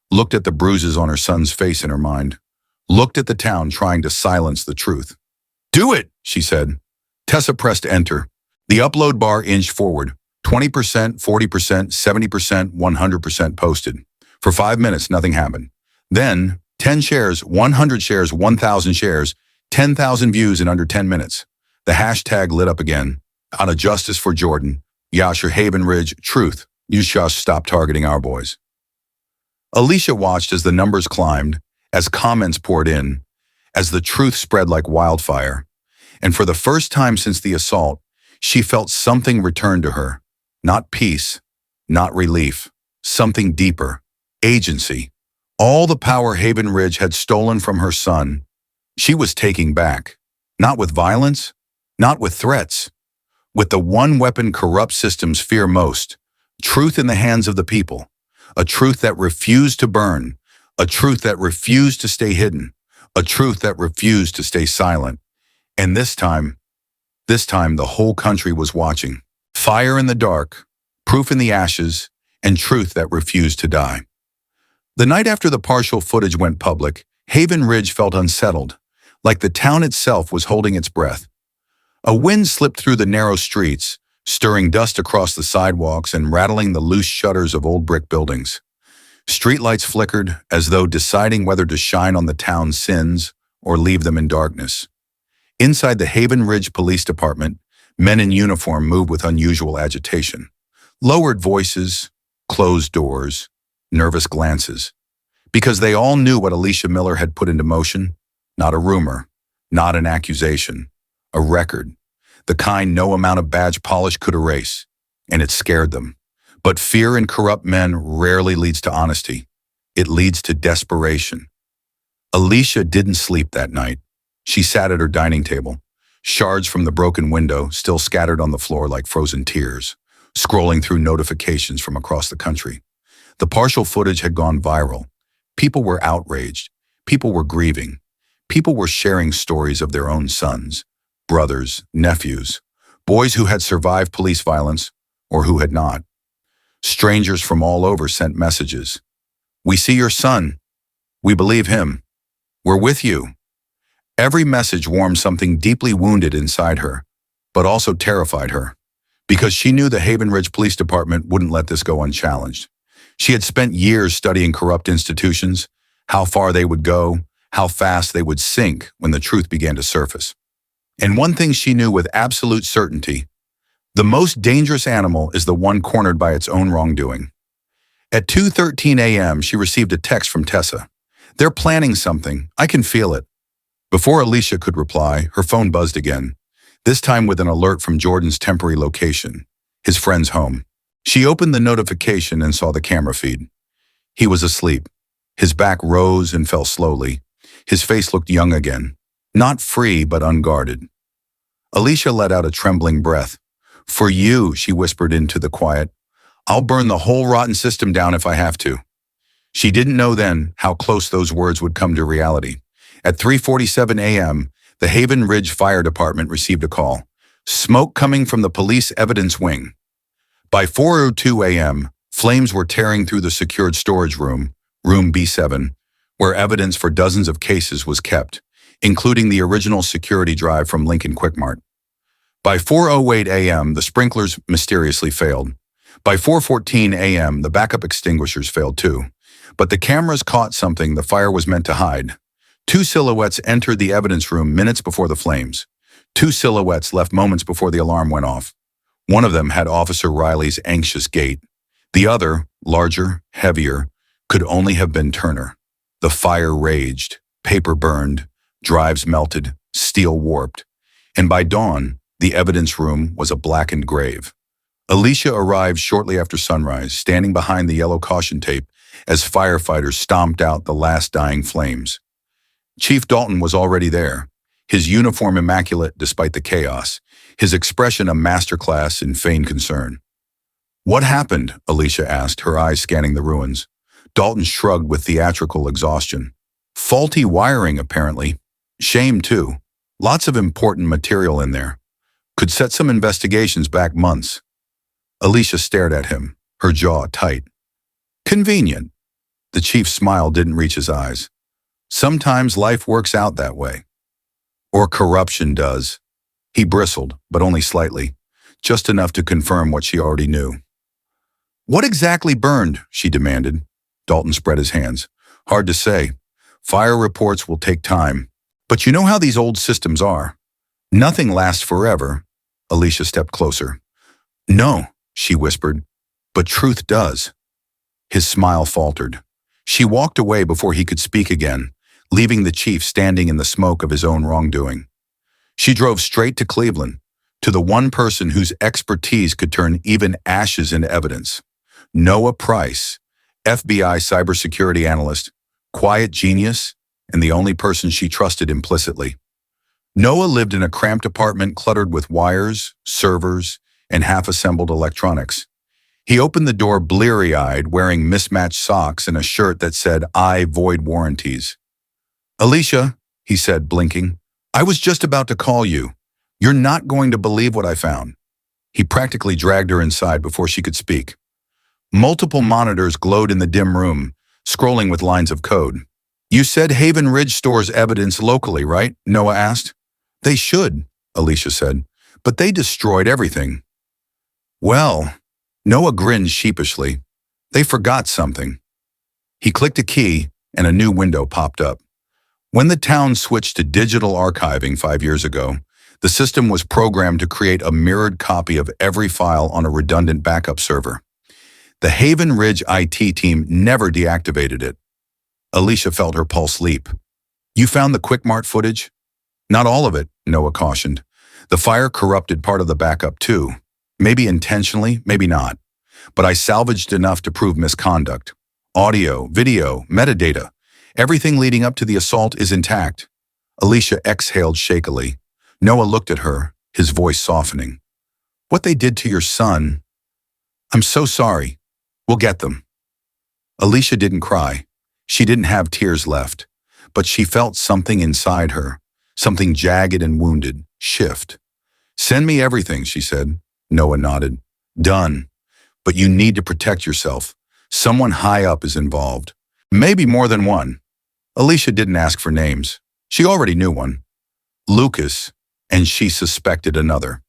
looked at the bruises on her son's face in her mind, looked at the town trying to silence the truth. "Do it," she said. Tessa pressed enter. The upload bar inched forward. 20%, 40%, 70%, 100% posted. For 5 minutes, nothing happened. Then, 10 shares, 100 shares, 1,000 shares, 10,000 views in under 10 minutes. The hashtag lit up again. Out of justice for Jordan. Yasher Haven Ridge, truth. You just stop targeting our boys. Alicia watched as the numbers climbed, as comments poured in, as the truth spread like wildfire. And for the first time since the assault, she felt something return to her. Not peace, not relief, something deeper. Agency. All the power Haven Ridge had stolen from her son, she was taking back. Not with violence, not with threats, with the one weapon corrupt systems fear most, truth in the hands of the people, a truth that refused to burn, a truth that refused to stay hidden, a truth that refused to stay silent. And this time the whole country was watching. Fire in the dark, proof in the ashes, and truth that refused to die. The night after the partial footage went public, Haven Ridge felt unsettled, like the town itself was holding its breath. A wind slipped through the narrow streets, stirring dust across the sidewalks and rattling the loose shutters of old brick buildings. Streetlights flickered, as though deciding whether to shine on the town's sins or leave them in darkness. Inside the Haven Ridge Police Department, men in uniform moved with unusual agitation. Lowered voices, closed doors, nervous glances. Because they all knew what Alicia Miller had put into motion. Not a rumor, not an accusation, a record. The kind no amount of badge polish could erase. And it scared them. But fear in corrupt men rarely leads to honesty. It leads to desperation. Alicia didn't sleep that night. She sat at her dining table, shards from the broken window still scattered on the floor like frozen tears, scrolling through notifications from across the country. The partial footage had gone viral. People were outraged. People were grieving. People were sharing stories of their own sons, brothers, nephews, boys who had survived police violence or who had not. Strangers from all over sent messages. "We see your son. We believe him. We're with you." Every message warmed something deeply wounded inside her, but also terrified her, because she knew the Haven Ridge Police Department wouldn't let this go unchallenged. She had spent years studying corrupt institutions, how far they would go, how fast they would sink when the truth began to surface. And one thing she knew with absolute certainty: the most dangerous animal is the one cornered by its own wrongdoing. At 2:13 a.m., she received a text from Tessa. "They're planning something. I can feel it." Before Alicia could reply, her phone buzzed again, this time with an alert from Jordan's temporary location, his friend's home. She opened the notification and saw the camera feed. He was asleep. His back rose and fell slowly. His face looked young again, not free but unguarded. Alicia let out a trembling breath. "For you," she whispered into the quiet. "I'll burn the whole rotten system down if I have to." She didn't know then how close those words would come to reality. At 3:47 a.m., the Haven Ridge Fire Department received a call. Smoke coming from the police evidence wing. By 4:02 a.m., flames were tearing through the secured storage room, room B7, where evidence for dozens of cases was kept, including the original security drive from Lincoln Quick Mart. By 4:08 a.m., the sprinklers mysteriously failed. By 4:14 a.m., the backup extinguishers failed too. But the cameras caught something the fire was meant to hide. Two silhouettes entered the evidence room minutes before the flames. Two silhouettes left moments before the alarm went off. One of them had Officer Riley's anxious gait. The other, larger, heavier, could only have been Turner. The fire raged, paper burned, drives melted, steel warped. And by dawn, the evidence room was a blackened grave. Alicia arrived shortly after sunrise, standing behind the yellow caution tape as firefighters stomped out the last dying flames. Chief Dalton was already there, his uniform immaculate despite the chaos, his expression a masterclass in feigned concern. "What happened?" Alicia asked, her eyes scanning the ruins. Dalton shrugged with theatrical exhaustion. "Faulty wiring, apparently. Shame, too. Lots of important material in there. Could set some investigations back months." Alicia stared at him, her jaw tight. "Convenient." The chief's smile didn't reach his eyes. "Sometimes life works out that way. Or corruption does." He bristled, but only slightly, just enough to confirm what she already knew. "What exactly burned?" she demanded. Dalton spread his hands. "Hard to say. Fire reports will take time. But you know how these old systems are. Nothing lasts forever." Alicia stepped closer. "No," she whispered, "but truth does." His smile faltered. She walked away before he could speak again, leaving the chief standing in the smoke of his own wrongdoing. She drove straight to Cleveland, to the one person whose expertise could turn even ashes into evidence. Noah Price, FBI cybersecurity analyst, quiet genius, and the only person she trusted implicitly. Noah lived in a cramped apartment cluttered with wires, servers, and half-assembled electronics. He opened the door bleary-eyed, wearing mismatched socks and a shirt that said, "I void warranties." "Alicia," he said, blinking, "I was just about to call you. You're not going to believe what I found." He practically dragged her inside before she could speak. Multiple monitors glowed in the dim room, scrolling with lines of code. "You said Haven Ridge stores evidence locally, right?" Noah asked. "They should," Alicia said, "but they destroyed everything." "Well," Noah grinned sheepishly, "they forgot something." He clicked a key, and a new window popped up. When the town switched to digital archiving 5 years ago, the system was programmed to create a mirrored copy of every file on a redundant backup server. The Haven Ridge IT team never deactivated it. Alicia felt her pulse leap. "You found the QuickMart footage?" "Not all of it," Noah cautioned. "The fire corrupted part of the backup too. Maybe intentionally, maybe not. But I salvaged enough to prove misconduct. Audio, video, metadata. Everything leading up to the assault is intact." Alicia exhaled shakily. Noah looked at her, his voice softening. "What they did to your son. I'm so sorry. We'll get them." Alicia didn't cry. She didn't have tears left. But she felt something inside her, something jagged and wounded, shift. "Send me everything," she said. Noah nodded. "Done. But you need to protect yourself. Someone high up is involved. Maybe more than one." Alicia didn't ask for names. She already knew one. Lucas, and she suspected another.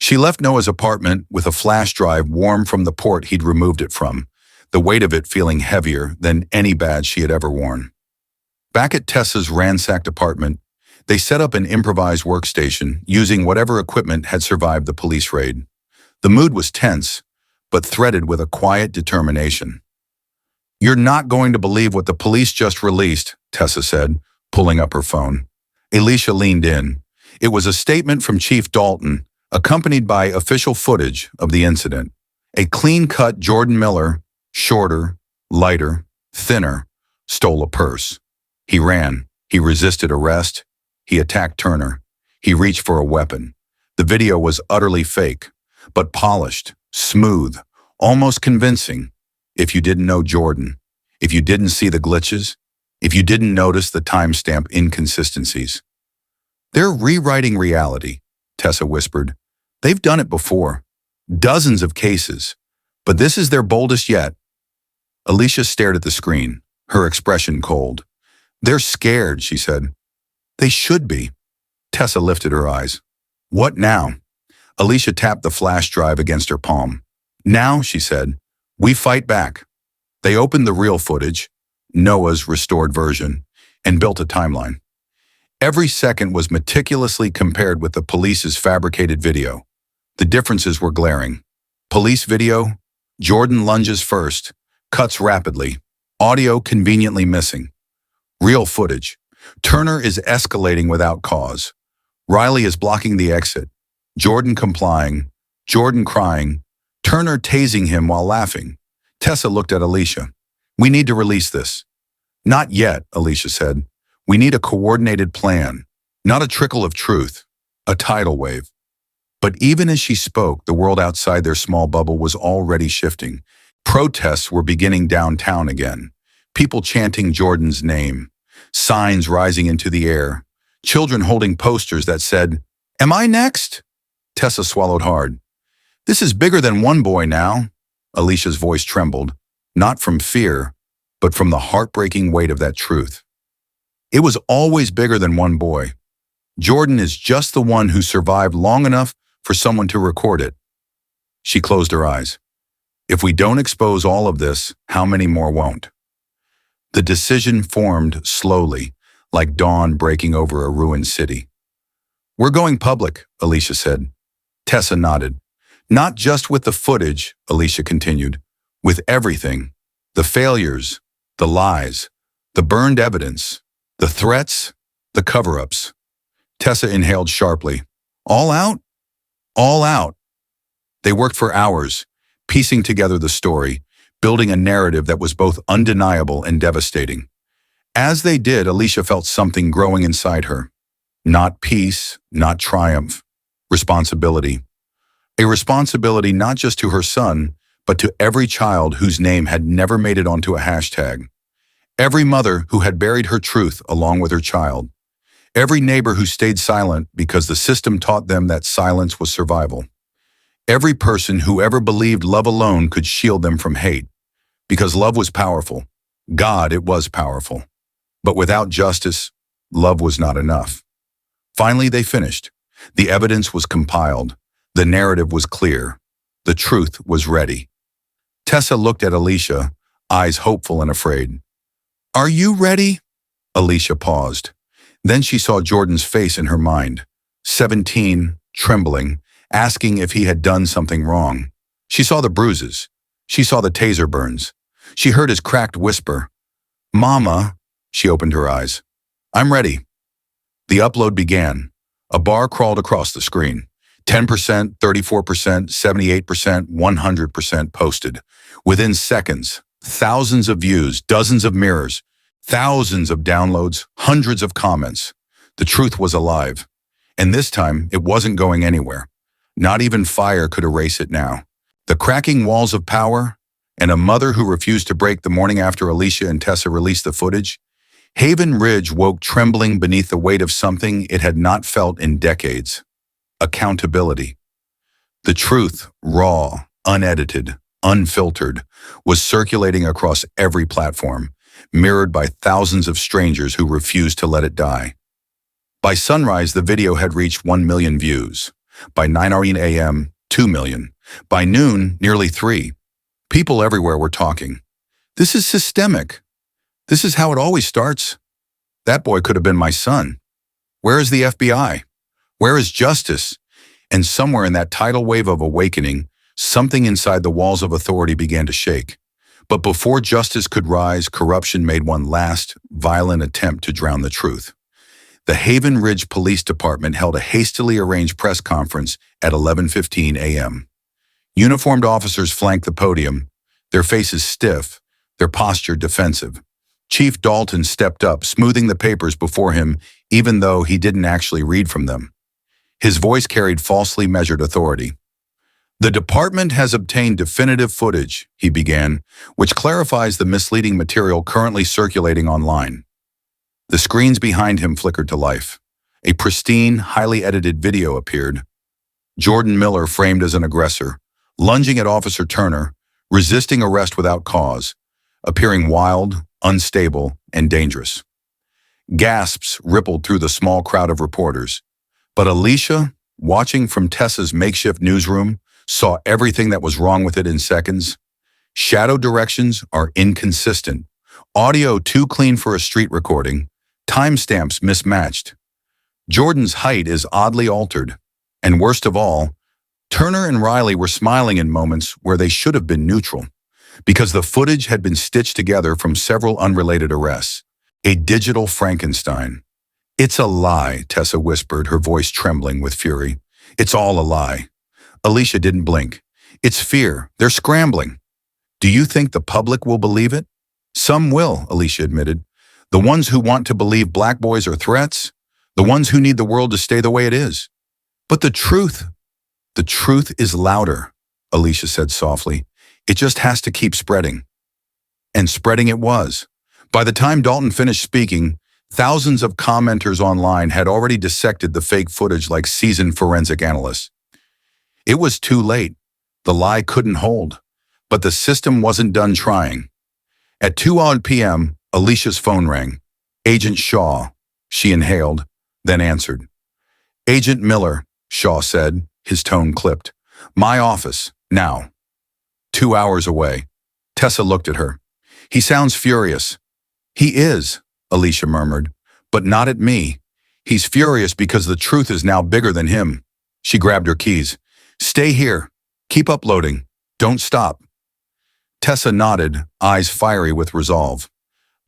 She left Noah's apartment with a flash drive warm from the port he'd removed it from, the weight of it feeling heavier than any badge she had ever worn. Back at Tessa's ransacked apartment, they set up an improvised workstation using whatever equipment had survived the police raid. The mood was tense, but threaded with a quiet determination. "You're not going to believe what the police just released," Tessa said, pulling up her phone. Alicia leaned in. It was a statement from Chief Dalton, accompanied by official footage of the incident. A clean-cut Jordan Miller, shorter, lighter, thinner, stole a purse. He ran. He resisted arrest. He attacked Turner. He reached for a weapon. The video was utterly fake, but polished, smooth, almost convincing. If you didn't know Jordan, if you didn't see the glitches, if you didn't notice the timestamp inconsistencies. "They're rewriting reality," Tessa whispered. "They've done it before. Dozens of cases. But this is their boldest yet." Alicia stared at the screen, her expression cold. "They're scared," she said. "They should be." Tessa lifted her eyes. "What now?" Alicia tapped the flash drive against her palm. "Now," she said, "we fight back." They opened the real footage, Noah's restored version, and built a timeline. Every second was meticulously compared with the police's fabricated video. The differences were glaring. Police video, Jordan lunges first, cuts rapidly, audio conveniently missing. Real footage, Turner is escalating without cause. Riley is blocking the exit. Jordan complying, Jordan crying, Turner tasing him while laughing. Tessa looked at Alicia. "We need to release this." "Not yet," Alicia said. "We need a coordinated plan, not a trickle of truth, a tidal wave." But even as she spoke, the world outside their small bubble was already shifting. Protests were beginning downtown again. People chanting Jordan's name, signs rising into the air, children holding posters that said, "Am I next?" Tessa swallowed hard. "This is bigger than one boy now." Alicia's voice trembled, not from fear, but from the heartbreaking weight of that truth. It was always bigger than one boy. Jordan is just the one who survived long enough for someone to record it. She closed her eyes. If we don't expose all of this, how many more won't? The decision formed slowly, like dawn breaking over a ruined city. "We're going public," Alicia said. Tessa nodded. "Not just with the footage," Alicia continued, "with everything. The failures, The lies, the burned evidence, the threats, the cover-ups. Tessa inhaled sharply. All out? All out. They worked for hours, piecing together the story, building a narrative that was both undeniable and devastating. As they did, Alicia felt something growing inside her. Not peace, not triumph. Responsibility. A responsibility not just to her son, but to every child whose name had never made it onto a hashtag. Every mother who had buried her truth along with her child. Every neighbor who stayed silent because the system taught them that silence was survival. Every person who ever believed love alone could shield them from hate. Because love was powerful. God, it was powerful. But without justice, love was not enough. Finally, they finished. The evidence was compiled. The narrative was clear. The truth was ready. Tessa looked at Alicia, eyes hopeful and afraid. Are you ready? Alicia paused. Then she saw Jordan's face in her mind. 17, trembling, asking if he had done something wrong. She saw the bruises. She saw the taser burns. She heard his cracked whisper. Mama, she opened her eyes. I'm ready. The upload began. A bar crawled across the screen. 10%, 34%, 78%, 100% posted. Within seconds, thousands of views, dozens of mirrors, thousands of downloads, hundreds of comments. The truth was alive. And this time, it wasn't going anywhere. Not even fire could erase it now. The cracking walls of power, and a mother who refused to break the morning after Alicia and Tessa released the footage, Haven Ridge woke trembling beneath the weight of something it had not felt in decades. Accountability. The truth, raw, unedited, unfiltered, was circulating across every platform, mirrored by thousands of strangers who refused to let it die. By sunrise, the video had reached 1 million views. By 9:00 a.m., 2 million. By noon, nearly 3. People everywhere were talking. This is systemic. This is how it always starts. That boy could have been my son. Where is the FBI? Where is justice? And somewhere in that tidal wave of awakening, something inside the walls of authority began to shake. But before justice could rise, corruption made one last, violent attempt to drown the truth. The Haven Ridge Police Department held a hastily arranged press conference at 11:15 a.m. Uniformed officers flanked the podium, their faces stiff, their posture defensive. Chief Dalton stepped up, smoothing the papers before him, even though he didn't actually read from them. His voice carried falsely measured authority. The department has obtained definitive footage, he began, which clarifies the misleading material currently circulating online. The screens behind him flickered to life. A pristine, highly edited video appeared. Jordan Miller framed as an aggressor, lunging at Officer Turner, resisting arrest without cause, appearing wild, unstable, and dangerous. Gasps rippled through the small crowd of reporters. But Alicia, watching from Tessa's makeshift newsroom, saw everything that was wrong with it in seconds. Shadow directions are inconsistent. Audio too clean for a street recording. Timestamps mismatched. Jordan's height is oddly altered. And worst of all, Turner and Riley were smiling in moments where they should have been neutral, because the footage had been stitched together from several unrelated arrests. A digital Frankenstein. It's a lie, Tessa whispered, her voice trembling with fury. It's all a lie. Alicia didn't blink. It's fear. They're scrambling. Do you think the public will believe it? Some will, Alicia admitted. The ones who want to believe black boys are threats. The ones who need the world to stay the way it is. But the truth is louder, Alicia said softly. It just has to keep spreading. And spreading it was. By the time Dalton finished speaking, thousands of commenters online had already dissected the fake footage like seasoned forensic analysts. It was too late. The lie couldn't hold. But the system wasn't done trying. At 2:00 p.m., Alicia's phone rang. Agent Shaw, she inhaled, then answered. Agent Miller, Shaw said, his tone clipped. My office, now. 2 hours away. Tessa looked at her. He sounds furious. He is, Alicia murmured, but not at me. He's furious because the truth is now bigger than him. She grabbed her keys. Stay here. Keep uploading. Don't stop. Tessa nodded, eyes fiery with resolve.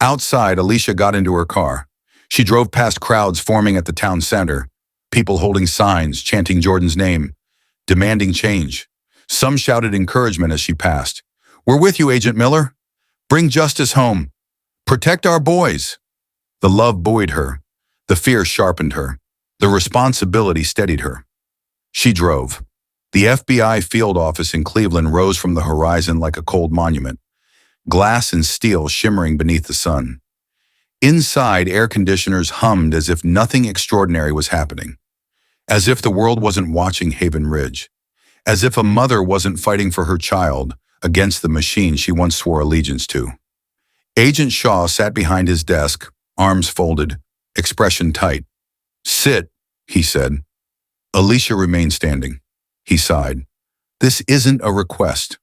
Outside, Alicia got into her car. She drove past crowds forming at the town center, people holding signs, chanting Jordan's name, demanding change. Some shouted encouragement as she passed. "We're with you, Agent Miller. Bring justice home. Protect our boys." The love buoyed her. The fear sharpened her. The responsibility steadied her. She drove. The FBI field office in Cleveland rose from the horizon like a cold monument, glass and steel shimmering beneath the sun. Inside, air conditioners hummed as if nothing extraordinary was happening, as if the world wasn't watching Haven Ridge, as if a mother wasn't fighting for her child against the machine she once swore allegiance to. Agent Shaw sat behind his desk, arms folded, expression tight. "Sit," he said. Alicia remained standing. He sighed. "This isn't a request."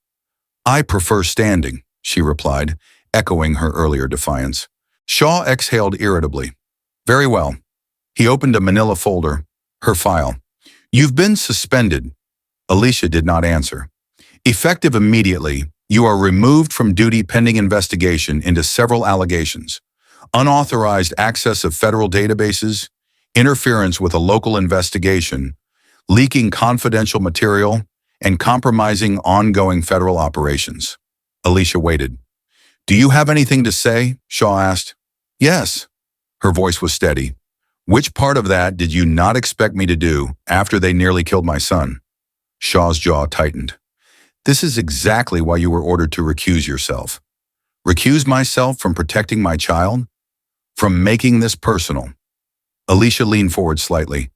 "I prefer standing," she replied, echoing her earlier defiance. Shaw exhaled irritably. "Very well." He opened a manila folder, her file. "You've been suspended." Alicia did not answer. "Effective immediately, you are removed from duty pending investigation into several allegations: unauthorized access of federal databases, interference with a local investigation, leaking confidential material, and compromising ongoing federal operations." Alicia waited. "Do you have anything to say?" Shaw asked. "Yes." Her voice was steady. "Which part of that did you not expect me to do after they nearly killed my son?" Shaw's jaw tightened. "This is exactly why you were ordered to recuse yourself." "Recuse myself from protecting my child? From making this personal?" Alicia leaned forward slightly.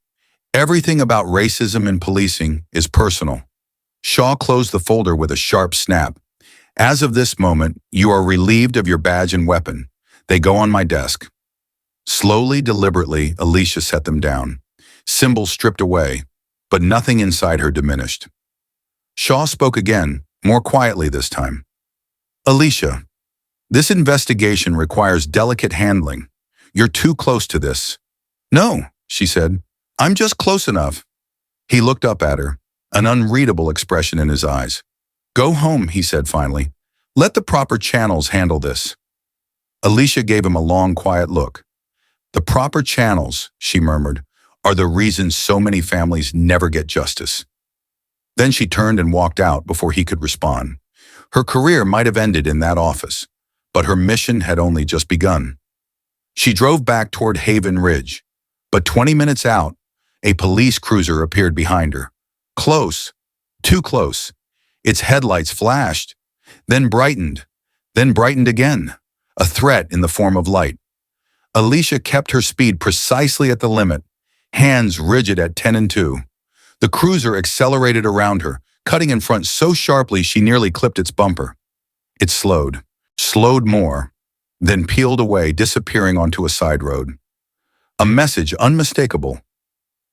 "Everything about racism and policing is personal." Shaw closed the folder with a sharp snap. "As of this moment, you are relieved of your badge and weapon. They go on my desk." Slowly, deliberately, Alicia set them down. Symbols stripped away, but nothing inside her diminished. Shaw spoke again, more quietly this time. "Alicia, this investigation requires delicate handling. You're too close to this." "No," she said. "I'm just close enough." He looked up at her, an unreadable expression in his eyes. "Go home," he said finally. "Let the proper channels handle this." Alicia gave him a long, quiet look. "The proper channels," she murmured, "are the reason so many families never get justice." Then she turned and walked out before he could respond. Her career might have ended in that office, but her mission had only just begun. She drove back toward Haven Ridge, but 20 minutes out, a police cruiser appeared behind her. Close, too close. Its headlights flashed, then brightened again, a threat in the form of light. Alicia kept her speed precisely at the limit, hands rigid at 10 and 2. The cruiser accelerated around her, cutting in front so sharply she nearly clipped its bumper. It slowed more, then peeled away, disappearing onto a side road. A message unmistakable.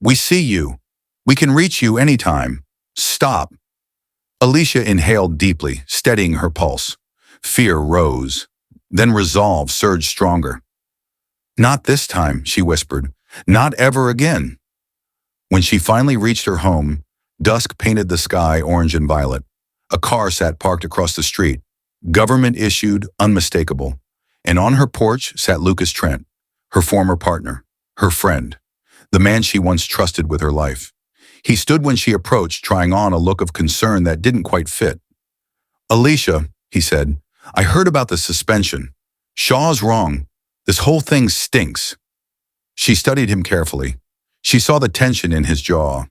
"We see you. We can reach you anytime. Stop." Alicia inhaled deeply, steadying her pulse. Fear rose, then resolve surged stronger. "Not this time," she whispered. "Not ever again." When she finally reached her home, dusk painted the sky orange and violet. A car sat parked across the street, government-issued, unmistakable. And on her porch sat Lucas Trent, her former partner, her friend, the man she once trusted with her life. He stood when she approached, trying on a look of concern that didn't quite fit. "Alicia," he said, "I heard about the suspension. Shaw's wrong. This whole thing stinks." She studied him carefully. She saw the tension in his jaw,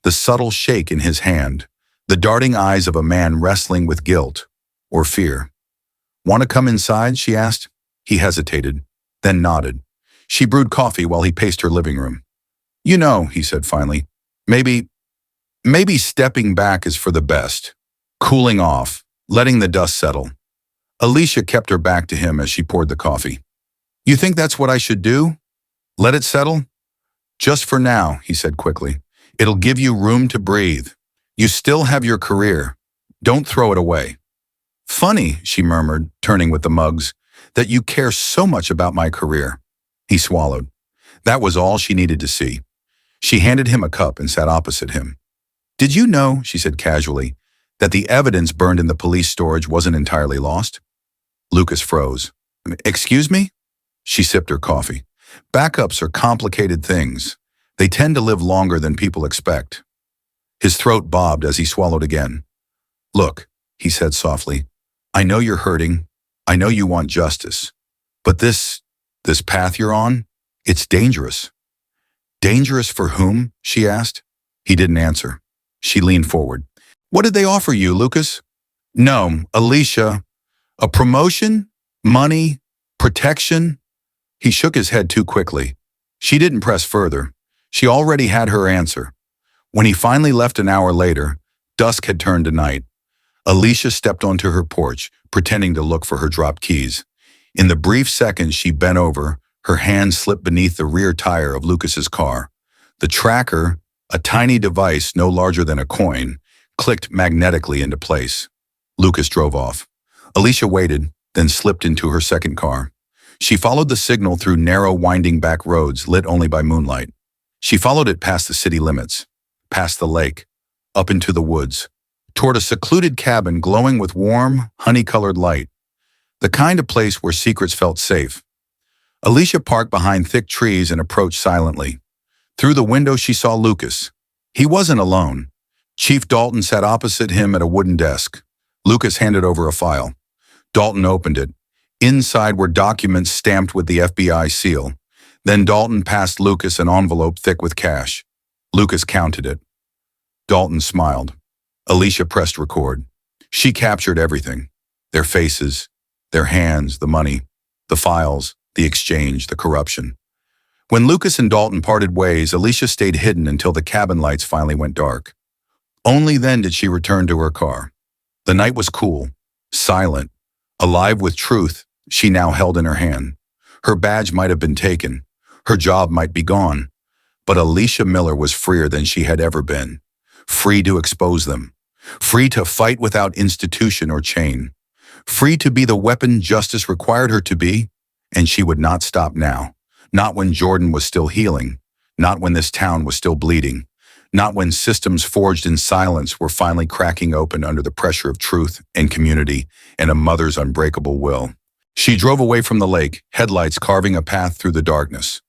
the subtle shake in his hand, the darting eyes of a man wrestling with guilt or fear. "Want to come inside?" she asked. He hesitated, then nodded. She brewed coffee while he paced her living room. "You know," he said finally, maybe stepping back is for the best. Cooling off, letting the dust settle." Alicia kept her back to him as she poured the coffee. "You think that's what I should do? Let it settle?" "Just for now," he said quickly. "It'll give you room to breathe. You still have your career. Don't throw it away." "Funny," she murmured, turning with the mugs, "that you care so much about my career." He swallowed. That was all she needed to see. She handed him a cup and sat opposite him. "Did you know," she said casually, "that the evidence burned in the police storage wasn't entirely lost?" Lucas froze. Excuse me? She sipped her coffee. Backups are complicated things. They tend to live longer than people expect. His throat bobbed as he swallowed again. Look, he said softly, I know you're hurting. I know you want justice. But this path you're on, it's dangerous. Dangerous for whom? She asked. He didn't answer. She leaned forward. What did they offer you, Lucas? No, Alicia. A promotion? Money? Protection? He shook his head too quickly. She didn't press further. She already had her answer. When he finally left an hour later, dusk had turned to night. Alicia stepped onto her porch, pretending to look for her dropped keys. In the brief seconds she bent over, her hand slipped beneath the rear tire of Lucas's car. The tracker, a tiny device no larger than a coin, clicked magnetically into place. Lucas drove off. Alicia waited, then slipped into her second car. She followed the signal through narrow, winding back roads lit only by moonlight. She followed it past the city limits, past the lake, up into the woods, toward a secluded cabin glowing with warm, honey-colored light, the kind of place where secrets felt safe. Alicia parked behind thick trees and approached silently. Through the window she saw Lucas. He wasn't alone. Chief Dalton sat opposite him at a wooden desk. Lucas handed over a file. Dalton opened it. Inside were documents stamped with the FBI seal. Then Dalton passed Lucas an envelope thick with cash. Lucas counted it. Dalton smiled. Alicia pressed record. She captured everything. Their faces, their hands, the money, the files, the exchange, the corruption. When Lucas and Dalton parted ways, Alicia stayed hidden until the cabin lights finally went dark. Only then did she return to her car. The night was cool, silent, alive with truth she now held in her hand. Her badge might have been taken. Her job might be gone. But Alicia Miller was freer than she had ever been. Free to expose them. Free to fight without institution or chain. Free to be the weapon justice required her to be. And she would not stop now. Not when Jordan was still healing. Not when this town was still bleeding. Not when systems forged in silence were finally cracking open under the pressure of truth and community and a mother's unbreakable will. She drove away from the lake, headlights carving a path through the darkness.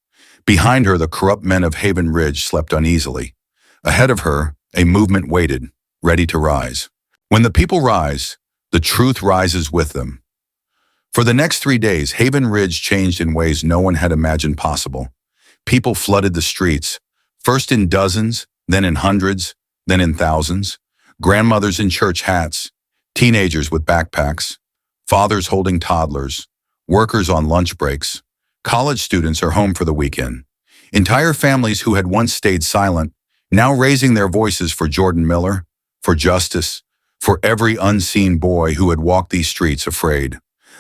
Behind her, the corrupt men of Haven Ridge slept uneasily. Ahead of her, a movement waited, ready to rise. When the people rise, the truth rises with them. For the next 3 days, Haven Ridge changed in ways no one had imagined possible. People flooded the streets, first in dozens, then in hundreds, then in thousands. Grandmothers in church hats, teenagers with backpacks, fathers holding toddlers, workers on lunch breaks, college students are home for the weekend. Entire families who had once stayed silent, now raising their voices for Jordan Miller, for justice, for every unseen boy who had walked these streets afraid.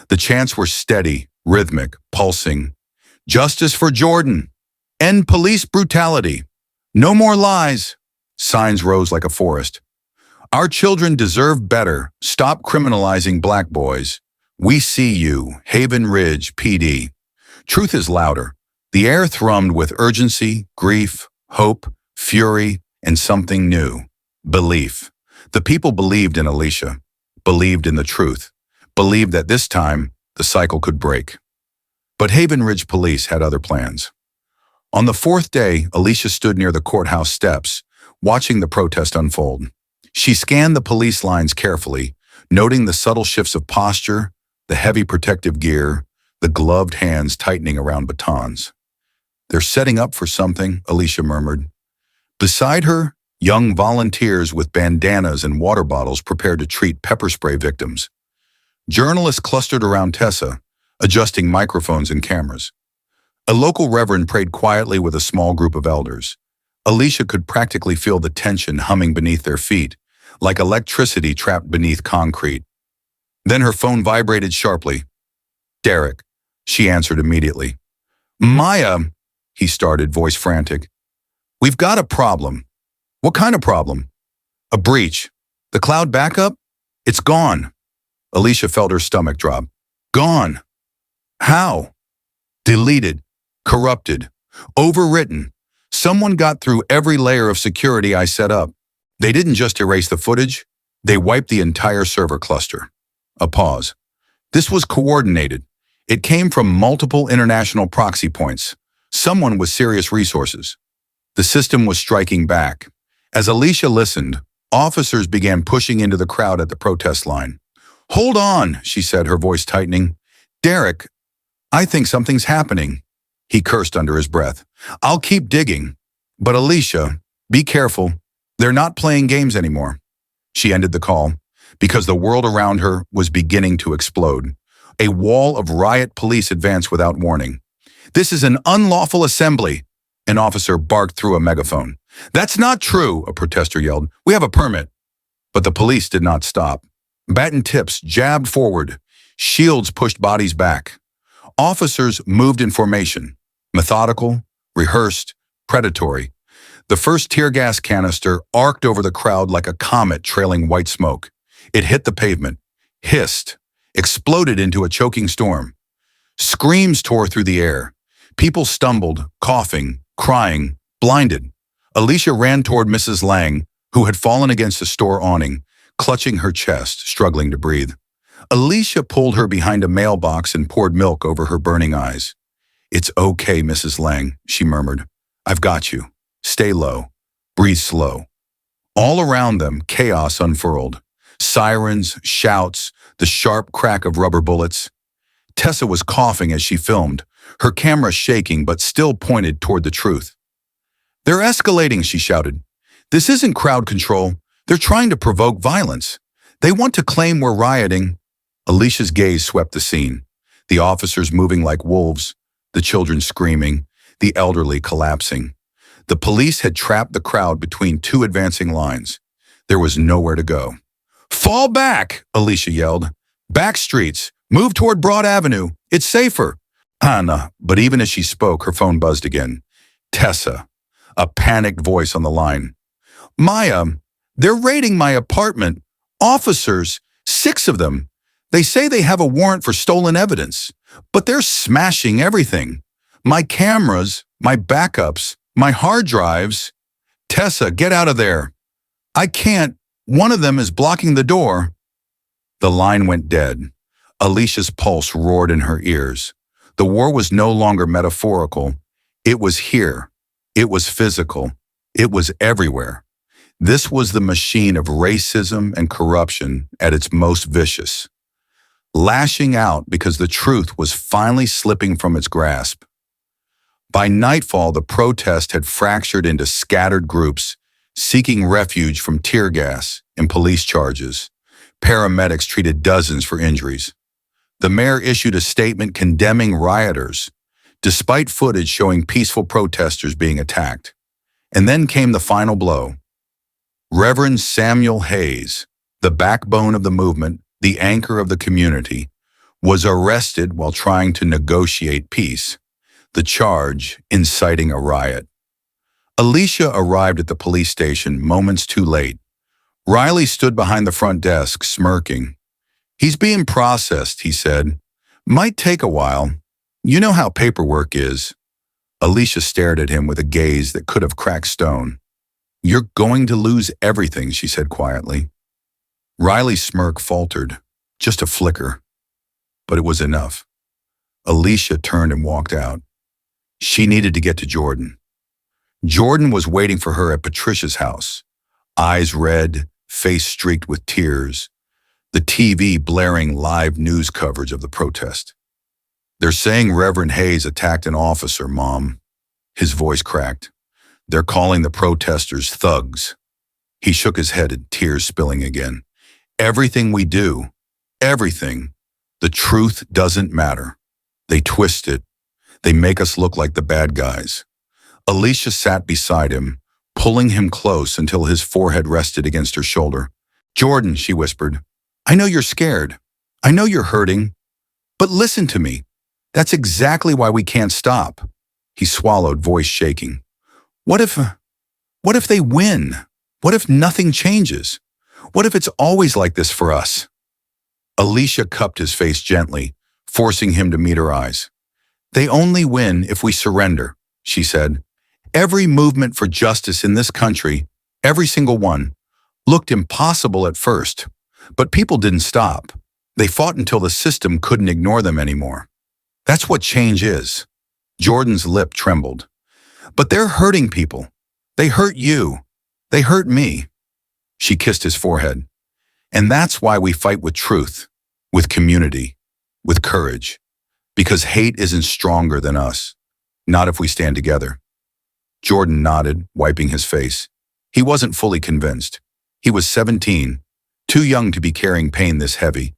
The chants were steady, rhythmic, pulsing. Justice for Jordan. End police brutality. No more lies. Signs rose like a forest. Our children deserve better. Stop criminalizing black boys. We see you, Haven Ridge, PD. Truth is louder. The air thrummed with urgency, grief, hope, fury, and something new. Belief. The people believed in Alicia, believed in the truth, believed that this time the cycle could break. But Haven Ridge police had other plans. On the fourth day, Alicia stood near the courthouse steps, watching the protest unfold. She scanned the police lines carefully, noting the subtle shifts of posture, the heavy protective gear, the gloved hands tightening around batons. They're setting up for something, Alicia murmured. Beside her, young volunteers with bandanas and water bottles prepared to treat pepper spray victims. Journalists clustered around Tessa, adjusting microphones and cameras. A local reverend prayed quietly with a small group of elders. Alicia could practically feel the tension humming beneath their feet, like electricity trapped beneath concrete. Then her phone vibrated sharply. Derek, she answered immediately. Maya, he started, voice frantic. We've got a problem. What kind of problem? A breach. The cloud backup? It's gone. Alicia felt her stomach drop. Gone. How? Deleted. Corrupted. Overwritten. Someone got through every layer of security I set up. They didn't just erase the footage. They wiped the entire server cluster. A pause. This was coordinated. It came from multiple international proxy points, someone with serious resources. The system was striking back. As Alicia listened, officers began pushing into the crowd at the protest line. "Hold on," she said, her voice tightening. "Derek, I think something's happening." He cursed under his breath. "I'll keep digging. But Alicia, be careful. They're not playing games anymore." She ended the call because the world around her was beginning to explode. A wall of riot police advanced without warning. "This is an unlawful assembly," an officer barked through a megaphone. "That's not true," a protester yelled. "We have a permit." But the police did not stop. Baton tips jabbed forward. Shields pushed bodies back. Officers moved in formation, methodical, rehearsed, predatory. The first tear gas canister arced over the crowd like a comet trailing white smoke. It hit the pavement, hissed, exploded into a choking storm. Screams tore through the air. People stumbled, coughing, crying, blinded. Alicia ran toward Mrs. Lang, who had fallen against a store awning, clutching her chest, struggling to breathe. Alicia pulled her behind a mailbox and poured milk over her burning eyes. "It's okay, Mrs. Lang," she murmured. "I've got you. Stay low. Breathe slow." All around them, chaos unfurled. Sirens, shouts, the sharp crack of rubber bullets. Tessa was coughing as she filmed, her camera shaking but still pointed toward the truth. "They're escalating," she shouted. "This isn't crowd control. They're trying to provoke violence. They want to claim we're rioting." Alicia's gaze swept the scene. The officers moving like wolves, the children screaming, the elderly collapsing. The police had trapped the crowd between two advancing lines. There was nowhere to go. "Fall back," Alicia yelled. "Back streets. Move toward Broad Avenue. It's safer." Anna, but even as she spoke, her phone buzzed again. Tessa, a panicked voice on the line. "Maya, they're raiding my apartment. Officers, 6 of them. They say they have a warrant for stolen evidence, but they're smashing everything. My cameras, my backups, my hard drives." "Tessa, get out of there." "I can't. One of them is blocking the door." The line went dead. Alicia's pulse roared in her ears. The war was no longer metaphorical. It was here. It was physical. It was everywhere. This was the machine of racism and corruption at its most vicious, lashing out because the truth was finally slipping from its grasp. By nightfall, the protest had fractured into scattered groups, seeking refuge from tear gas and police charges. Paramedics treated dozens for injuries. The mayor issued a statement condemning rioters, despite footage showing peaceful protesters being attacked. And then came the final blow. Reverend Samuel Hayes, the backbone of the movement, the anchor of the community, was arrested while trying to negotiate peace. The charge, inciting a riot. Alicia arrived at the police station moments too late. Riley stood behind the front desk, smirking. "He's being processed," he said. "Might take a while. You know how paperwork is." Alicia stared at him with a gaze that could have cracked stone. "You're going to lose everything," she said quietly. Riley's smirk faltered, just a flicker. But it was enough. Alicia turned and walked out. She needed to get to Jordan. Jordan was waiting for her at Patricia's house, eyes red, face streaked with tears, the TV blaring live news coverage of the protest. "They're saying Reverend Hayes attacked an officer, Mom." His voice cracked. "They're calling the protesters thugs." He shook his head, tears spilling again. "Everything we do, everything, the truth doesn't matter. They twist it. They make us look like the bad guys." Alicia sat beside him, pulling him close until his forehead rested against her shoulder. "Jordan," she whispered, "I know you're scared. I know you're hurting. But listen to me. That's exactly why we can't stop." He swallowed, voice shaking. What if they win? What if nothing changes? What if it's always like this for us?" Alicia cupped his face gently, forcing him to meet her eyes. "They only win if we surrender," she said. "Every movement for justice in this country, every single one, looked impossible at first. But people didn't stop. They fought until the system couldn't ignore them anymore." That's what change is. Jordan's lip trembled. But they're hurting people. They hurt you. They hurt me. She kissed his forehead. And that's why we fight with truth, with community, with courage. Because hate isn't stronger than us. Not if we stand together. Jordan nodded, wiping his face. He wasn't fully convinced. He was 17, too young to be carrying pain this heavy.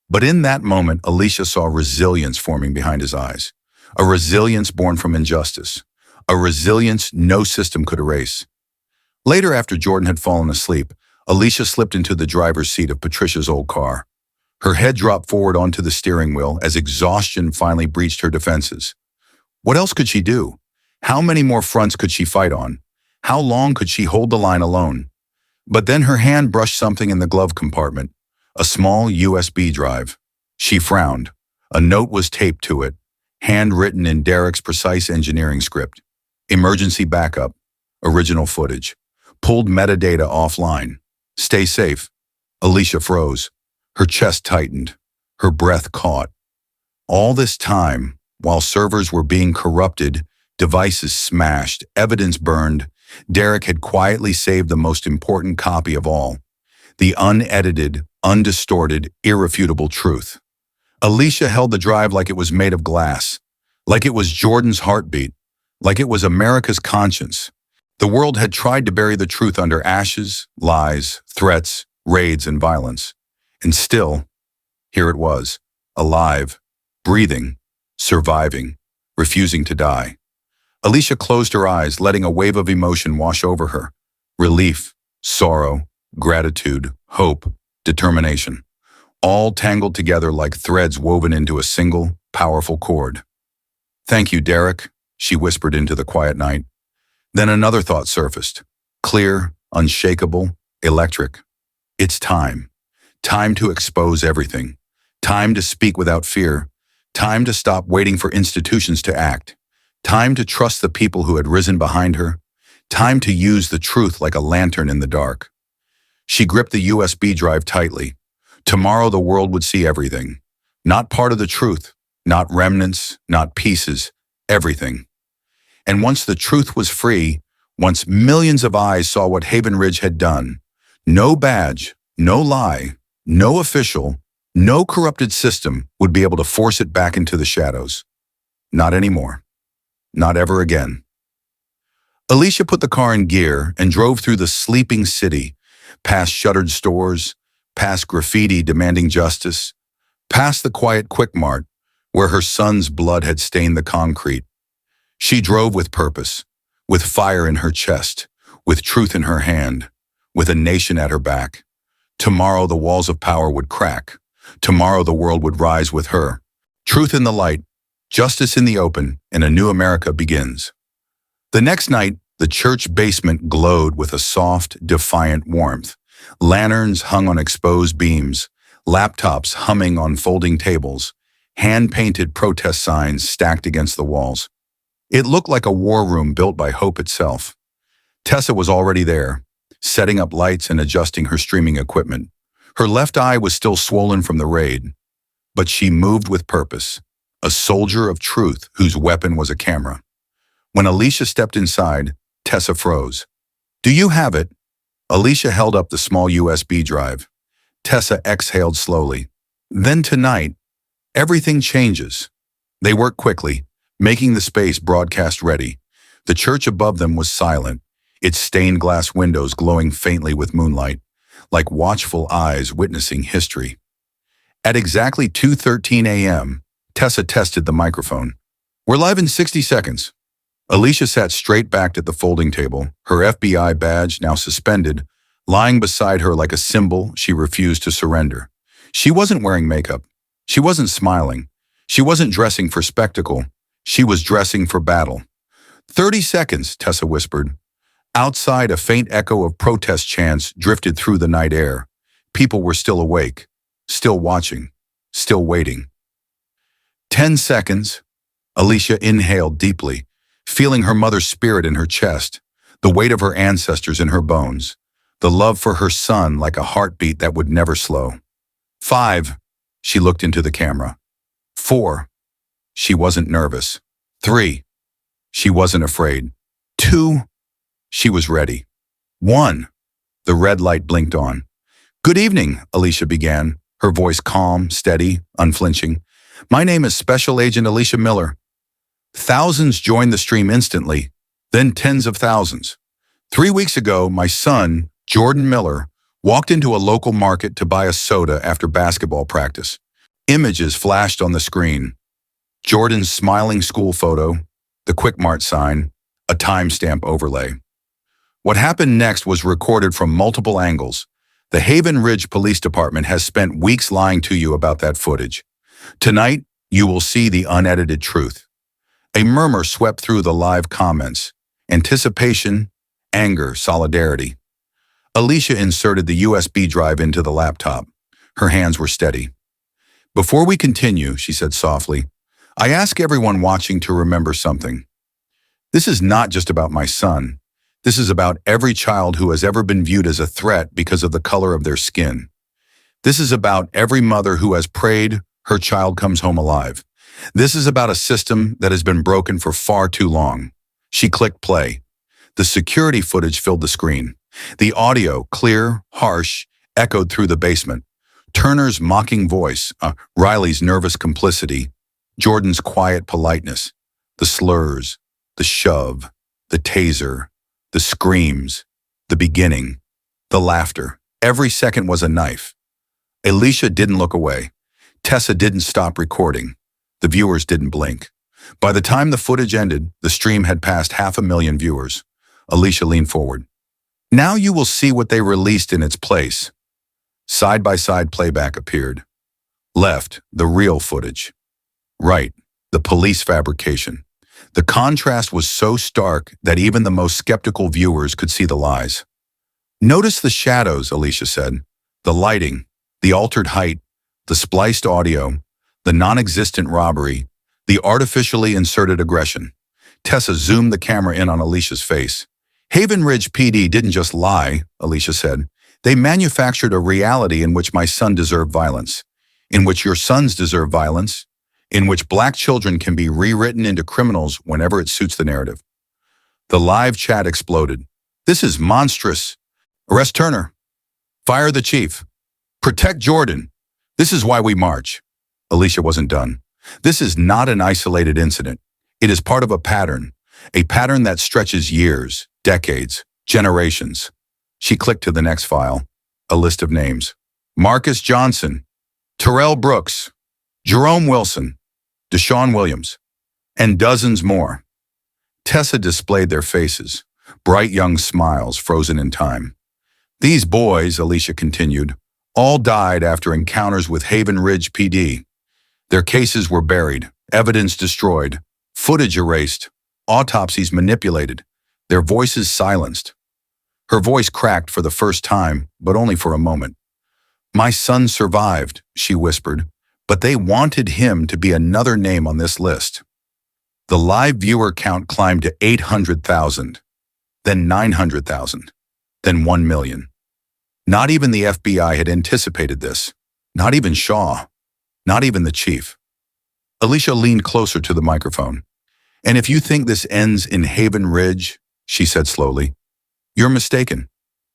But in that moment, Alicia saw resilience forming behind his eyes. A resilience born from injustice. A resilience no system could erase. Later, after Jordan had fallen asleep, Alicia slipped into the driver's seat of Patricia's old car. Her head dropped forward onto the steering wheel as exhaustion finally breached her defenses. What else could she do? How many more fronts could she fight on? How long could she hold the line alone? But then her hand brushed something in the glove compartment, a small USB drive. She frowned. A note was taped to it, handwritten in Derek's precise engineering script. Emergency backup, original footage, pulled metadata offline. Stay safe. Alicia froze. Her chest tightened. Her breath caught. All this time, while servers were being corrupted, devices smashed, evidence burned, Derek had quietly saved the most important copy of all, the unedited, undistorted, irrefutable truth. Alicia held the drive like it was made of glass, like it was Jordan's heartbeat, like it was America's conscience. The world had tried to bury the truth under ashes, lies, threats, raids, and violence. And still, here it was, alive, breathing, surviving, refusing to die. Alicia closed her eyes, letting a wave of emotion wash over her. Relief, sorrow, gratitude, hope, determination. All tangled together like threads woven into a single, powerful cord. "Thank you, Derek," she whispered into the quiet night. Then another thought surfaced. Clear, unshakable, electric. It's time. Time to expose everything. Time to speak without fear. Time to stop waiting for institutions to act. Time to trust the people who had risen behind her. Time to use the truth like a lantern in the dark. She gripped the USB drive tightly. Tomorrow the world would see everything. Not part of the truth, not remnants, not pieces, everything. And once the truth was free, once millions of eyes saw what Haven Ridge had done, no badge, no lie, no official, no corrupted system would be able to force it back into the shadows. Not anymore. Not ever again. Alicia put the car in gear and drove through the sleeping city, past shuttered stores, past graffiti demanding justice, past the quiet Quick Mart where her son's blood had stained the concrete. She drove with purpose, with fire in her chest, with truth in her hand, with a nation at her back. Tomorrow the walls of power would crack. Tomorrow the world would rise with her. Truth in the light, justice in the open, and a new America begins. The next night, the church basement glowed with a soft, defiant warmth. Lanterns hung on exposed beams, laptops humming on folding tables, hand-painted protest signs stacked against the walls. It looked like a war room built by hope itself. Tessa was already there, setting up lights and adjusting her streaming equipment. Her left eye was still swollen from the raid, but she moved with purpose, a soldier of truth whose weapon was a camera. When Alicia stepped inside, Tessa froze. "Do you have it?" Alicia held up the small USB drive. Tessa exhaled slowly. "Then tonight, everything changes." They worked quickly, making the space broadcast ready. The church above them was silent, its stained glass windows glowing faintly with moonlight, like watchful eyes witnessing history. At exactly 2:13 a.m., Tessa tested the microphone. "We're live in 60 seconds. Alicia sat straight backed at the folding table, her FBI badge now suspended, lying beside her like a symbol she refused to surrender. She wasn't wearing makeup. She wasn't smiling. She wasn't dressing for spectacle. She was dressing for battle. 30 seconds, Tessa whispered. Outside, a faint echo of protest chants drifted through the night air. People were still awake, still watching, still waiting. 10 seconds. Alicia inhaled deeply, feeling her mother's spirit in her chest, the weight of her ancestors in her bones, the love for her son like a heartbeat that would never slow. 5. She looked into the camera. 4. She wasn't nervous. 3. She wasn't afraid. 2. She was ready. 1. The red light blinked on. "Good evening," Alicia began, her voice calm, steady, unflinching. "My name is Special Agent Alicia Miller." Thousands joined the stream instantly, then tens of thousands. 3 weeks ago, my son, Jordan Miller, walked into a local market to buy a soda after basketball practice. Images flashed on the screen. Jordan's smiling school photo, the Quick Mart sign, a timestamp overlay. What happened next was recorded from multiple angles. The Haven Ridge Police Department has spent weeks lying to you about that footage. Tonight, you will see the unedited truth. A murmur swept through the live comments. Anticipation, anger, solidarity. Alicia inserted the USB drive into the laptop. Her hands were steady. "Before we continue," she said softly, "I ask everyone watching to remember something. This is not just about my son. This is about every child who has ever been viewed as a threat because of the color of their skin. This is about every mother who has prayed her child comes home alive. This is about a system that has been broken for far too long." She clicked play. The security footage filled the screen. The audio, clear, harsh, echoed through the basement. Turner's mocking voice, Riley's nervous complicity, Jordan's quiet politeness, the slurs, the shove, the taser, the screams, the beginning, the laughter. Every second was a knife. Alicia didn't look away. Tessa didn't stop recording. The viewers didn't blink. By the time the footage ended, the stream had passed 500,000 viewers. Alicia leaned forward. "Now you will see what they released in its place." Side-by-side playback appeared. Left, the real footage. Right, the police fabrication. The contrast was so stark that even the most skeptical viewers could see the lies. "Notice the shadows," Alicia said. "The lighting, the altered height, the spliced audio, the non-existent robbery, the artificially inserted aggression." Tessa zoomed the camera in on Alicia's face. "Haven Ridge PD didn't just lie," Alicia said. "They manufactured a reality in which my son deserved violence, in which your sons deserve violence, in which black children can be rewritten into criminals whenever it suits the narrative." The live chat exploded. "This is monstrous. Arrest Turner. Fire the chief. Protect Jordan. This is why we march." Alicia wasn't done. "This is not an isolated incident. It is part of a pattern that stretches years, decades, generations." She clicked to the next file, a list of names. Marcus Johnson, Terrell Brooks, Jerome Wilson, Deshaun Williams, and dozens more. Tessa displayed their faces, bright young smiles frozen in time. "These boys," Alicia continued, "all died after encounters with Haven Ridge PD. Their cases were buried, evidence destroyed, footage erased, autopsies manipulated, their voices silenced." Her voice cracked for the first time, but only for a moment. "My son survived," she whispered, "but they wanted him to be another name on this list." The live viewer count climbed to 800,000, then 900,000, then 1 million. Not even the FBI had anticipated this. Not even Shaw. Not even the chief. Alicia leaned closer to the microphone. "And if you think this ends in Haven Ridge," she said slowly, "you're mistaken."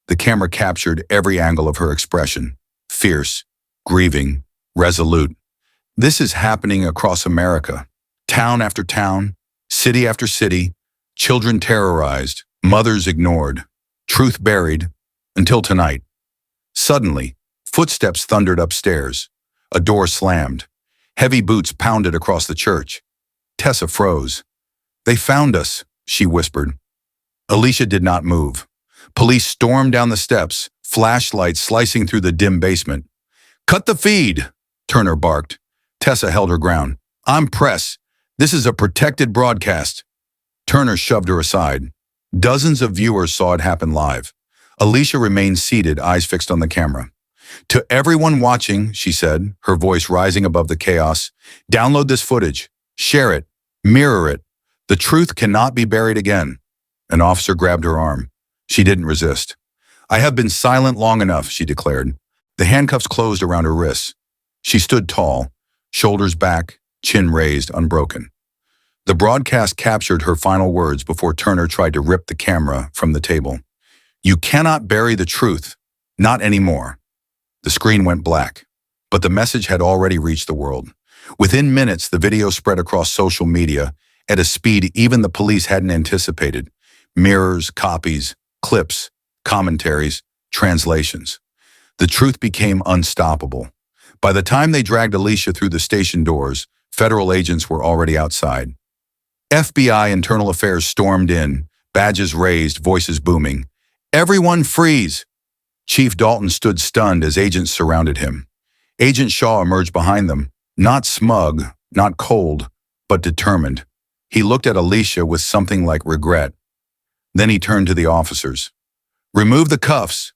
The camera captured every angle of her expression. Fierce, grieving, resolute. "This is happening across America. Town after town, city after city, children terrorized, mothers ignored, truth buried, until tonight." Suddenly, footsteps thundered upstairs. A door slammed. Heavy boots pounded across the church. Tessa froze. "They found us," she whispered. Alicia did not move. Police stormed down the steps, flashlights slicing through the dim basement. "Cut the feed," Turner barked. Tessa held her ground. "I'm press. This is a protected broadcast." Turner shoved her aside. Dozens of viewers saw it happen live. Alicia remained seated, eyes fixed on the camera. "To everyone watching," she said, her voice rising above the chaos, "download this footage. Share it. Mirror it. The truth cannot be buried again." An officer grabbed her arm. She didn't resist. "I have been silent long enough," she declared. The handcuffs closed around her wrists. She stood tall, shoulders back, chin raised, unbroken. The broadcast captured her final words before Turner tried to rip the camera from the table. "You cannot bury the truth. Not anymore." The screen went black, but the message had already reached the world. Within minutes, the video spread across social media at a speed even the police hadn't anticipated. Mirrors, copies, clips, commentaries, translations. The truth became unstoppable. By the time they dragged Alicia through the station doors, federal agents were already outside. FBI Internal Affairs stormed in, badges raised, voices booming. "Everyone freeze!" Chief Dalton stood stunned as agents surrounded him. Agent Shaw emerged behind them, not smug, not cold, but determined. He looked at Alicia with something like regret. Then he turned to the officers. "Remove the cuffs."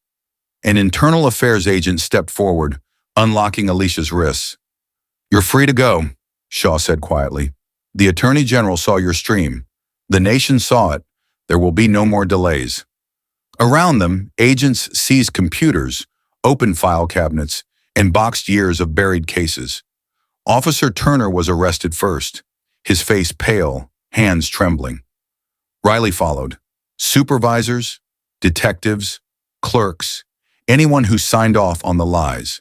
An Internal Affairs agent stepped forward, unlocking Alicia's wrists. "You're free to go," Shaw said quietly. "The Attorney General saw your stream. The nation saw it. There will be no more delays." Around them, agents seized computers, opened file cabinets, and boxed years of buried cases. Officer Turner was arrested first, his face pale, hands trembling. Riley followed. Supervisors, detectives, clerks, anyone who signed off on the lies.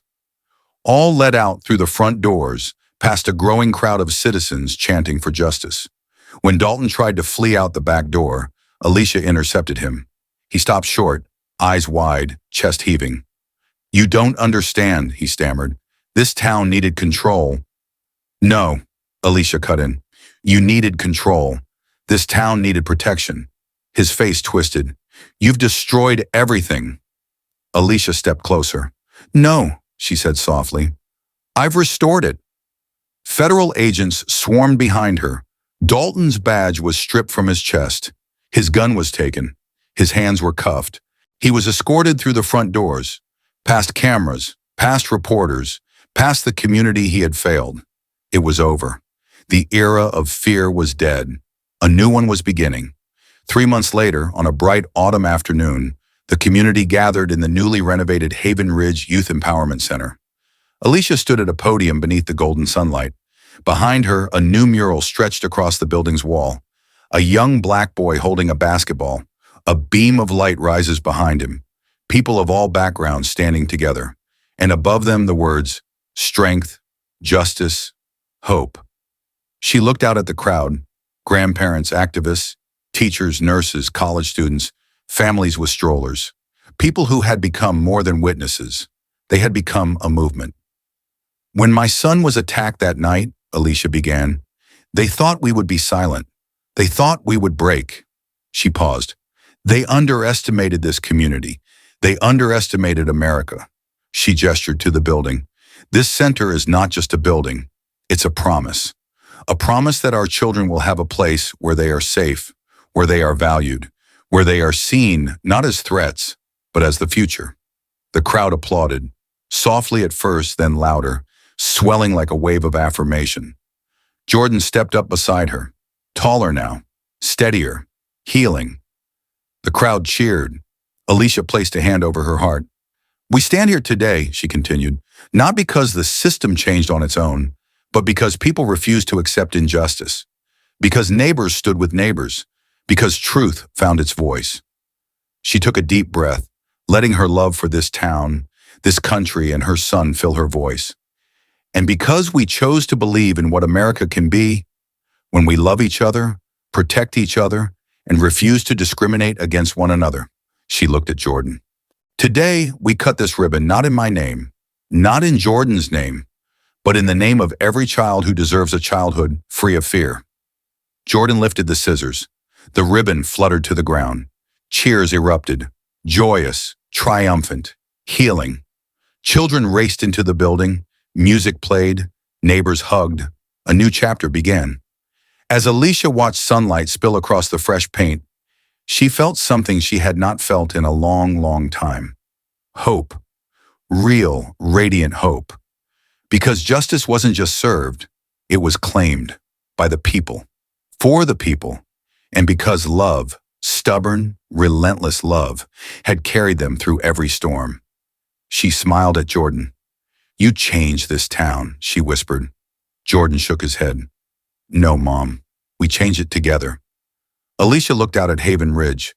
All led out through the front doors, past a growing crowd of citizens chanting for justice. When Dalton tried to flee out the back door, Alicia intercepted him. He stopped short, eyes wide, chest heaving. "You don't understand," he stammered. "This town needed control." "No," Alicia cut in. "You needed control. This town needed protection." His face twisted. "You've destroyed everything." Alicia stepped closer. "No," she said softly. "I've restored it." Federal agents swarmed behind her. Dalton's badge was stripped from his chest. His gun was taken. His hands were cuffed. He was escorted through the front doors, past cameras, past reporters, past the community he had failed. It was over. The era of fear was dead. A new one was beginning. 3 months later, on a bright autumn afternoon, the community gathered in the newly renovated Haven Ridge Youth Empowerment Center. Alicia stood at a podium beneath the golden sunlight. Behind her, a new mural stretched across the building's wall. A young black boy holding a basketball. A beam of light rises behind him. People of all backgrounds standing together. And above them the words, strength, justice, hope. She looked out at the crowd, grandparents, activists, teachers, nurses, college students, families with strollers. People who had become more than witnesses. They had become a movement. "When my son was attacked that night," Alicia began, "they thought we would be silent. They thought we would break." She paused. "They underestimated this community. They underestimated America." She gestured to the building. "This center is not just a building. It's a promise. A promise that our children will have a place where they are safe, where they are valued, where they are seen not as threats, but as the future." The crowd applauded, softly at first, then louder, swelling like a wave of affirmation. Jordan stepped up beside her, taller now, steadier, healing. The crowd cheered. Alicia placed a hand over her heart. "We stand here today," she continued, "not because the system changed on its own, but because people refused to accept injustice, because neighbors stood with neighbors, because truth found its voice." She took a deep breath, letting her love for this town, this country, and her son fill her voice. "And because we chose to believe in what America can be, when we love each other, protect each other, and refuse to discriminate against one another." She looked at Jordan. "Today, we cut this ribbon not in my name, not in Jordan's name, but in the name of every child who deserves a childhood free of fear." Jordan lifted the scissors. The ribbon fluttered to the ground. Cheers erupted, joyous, triumphant, healing. Children raced into the building, music played, neighbors hugged. A new chapter began. As Alicia watched sunlight spill across the fresh paint, she felt something she had not felt in a long, long time. Hope. Real, radiant hope. Because justice wasn't just served, it was claimed by the people, for the people, and because love, stubborn, relentless love, had carried them through every storm. She smiled at Jordan. "You changed this town," she whispered. Jordan shook his head. No, Mom. We change it together. Alicia looked out at Haven Ridge,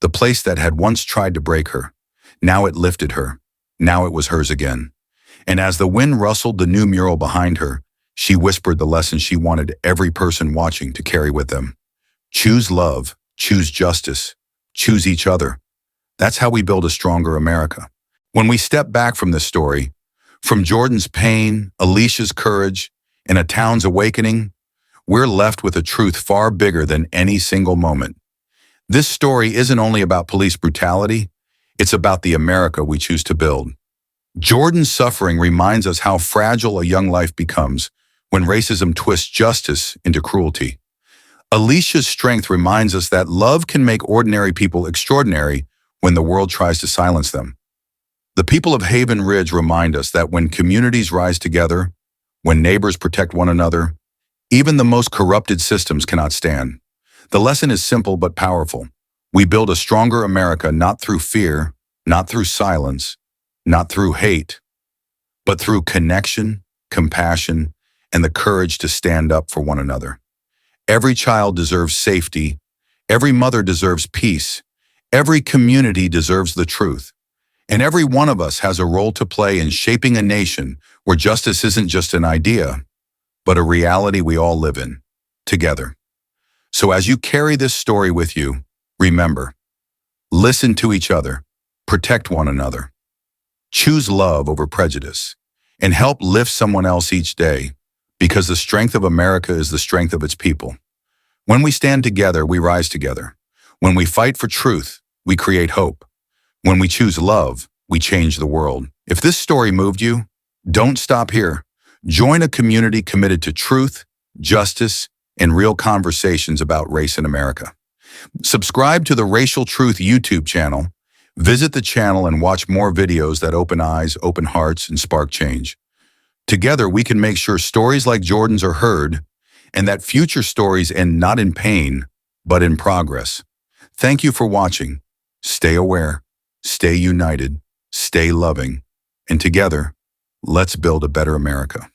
the place that had once tried to break her. Now it lifted her. Now it was hers again. And as the wind rustled the new mural behind her, she whispered the lesson she wanted every person watching to carry with them. Choose love, choose justice, choose each other. That's how we build a stronger America. When we step back from this story, from Jordan's pain, Alicia's courage, and a town's awakening, we're left with a truth far bigger than any single moment. This story isn't only about police brutality, it's about the America we choose to build. Jordan's suffering reminds us how fragile a young life becomes when racism twists justice into cruelty. Alicia's strength reminds us that love can make ordinary people extraordinary when the world tries to silence them. The people of Haven Ridge remind us that when communities rise together, when neighbors protect one another, even the most corrupted systems cannot stand. The lesson is simple but powerful. We build a stronger America not through fear, not through silence, not through hate, but through connection, compassion, and the courage to stand up for one another. Every child deserves safety. Every mother deserves peace. Every community deserves the truth. And every one of us has a role to play in shaping a nation where justice isn't just an idea, but a reality we all live in, together. So as you carry this story with you, remember, listen to each other, protect one another, choose love over prejudice, and help lift someone else each day, because the strength of America is the strength of its people. When we stand together, we rise together. When we fight for truth, we create hope. When we choose love, we change the world. If this story moved you, don't stop here. Join a community committed to truth, justice, and real conversations about race in America. Subscribe to the Racial Truth YouTube channel. Visit the channel and watch more videos that open eyes, open hearts, and spark change. Together, we can make sure stories like Jordan's are heard and that future stories end not in pain, but in progress. Thank you for watching. Stay aware, stay united, stay loving, and together, let's build a better America.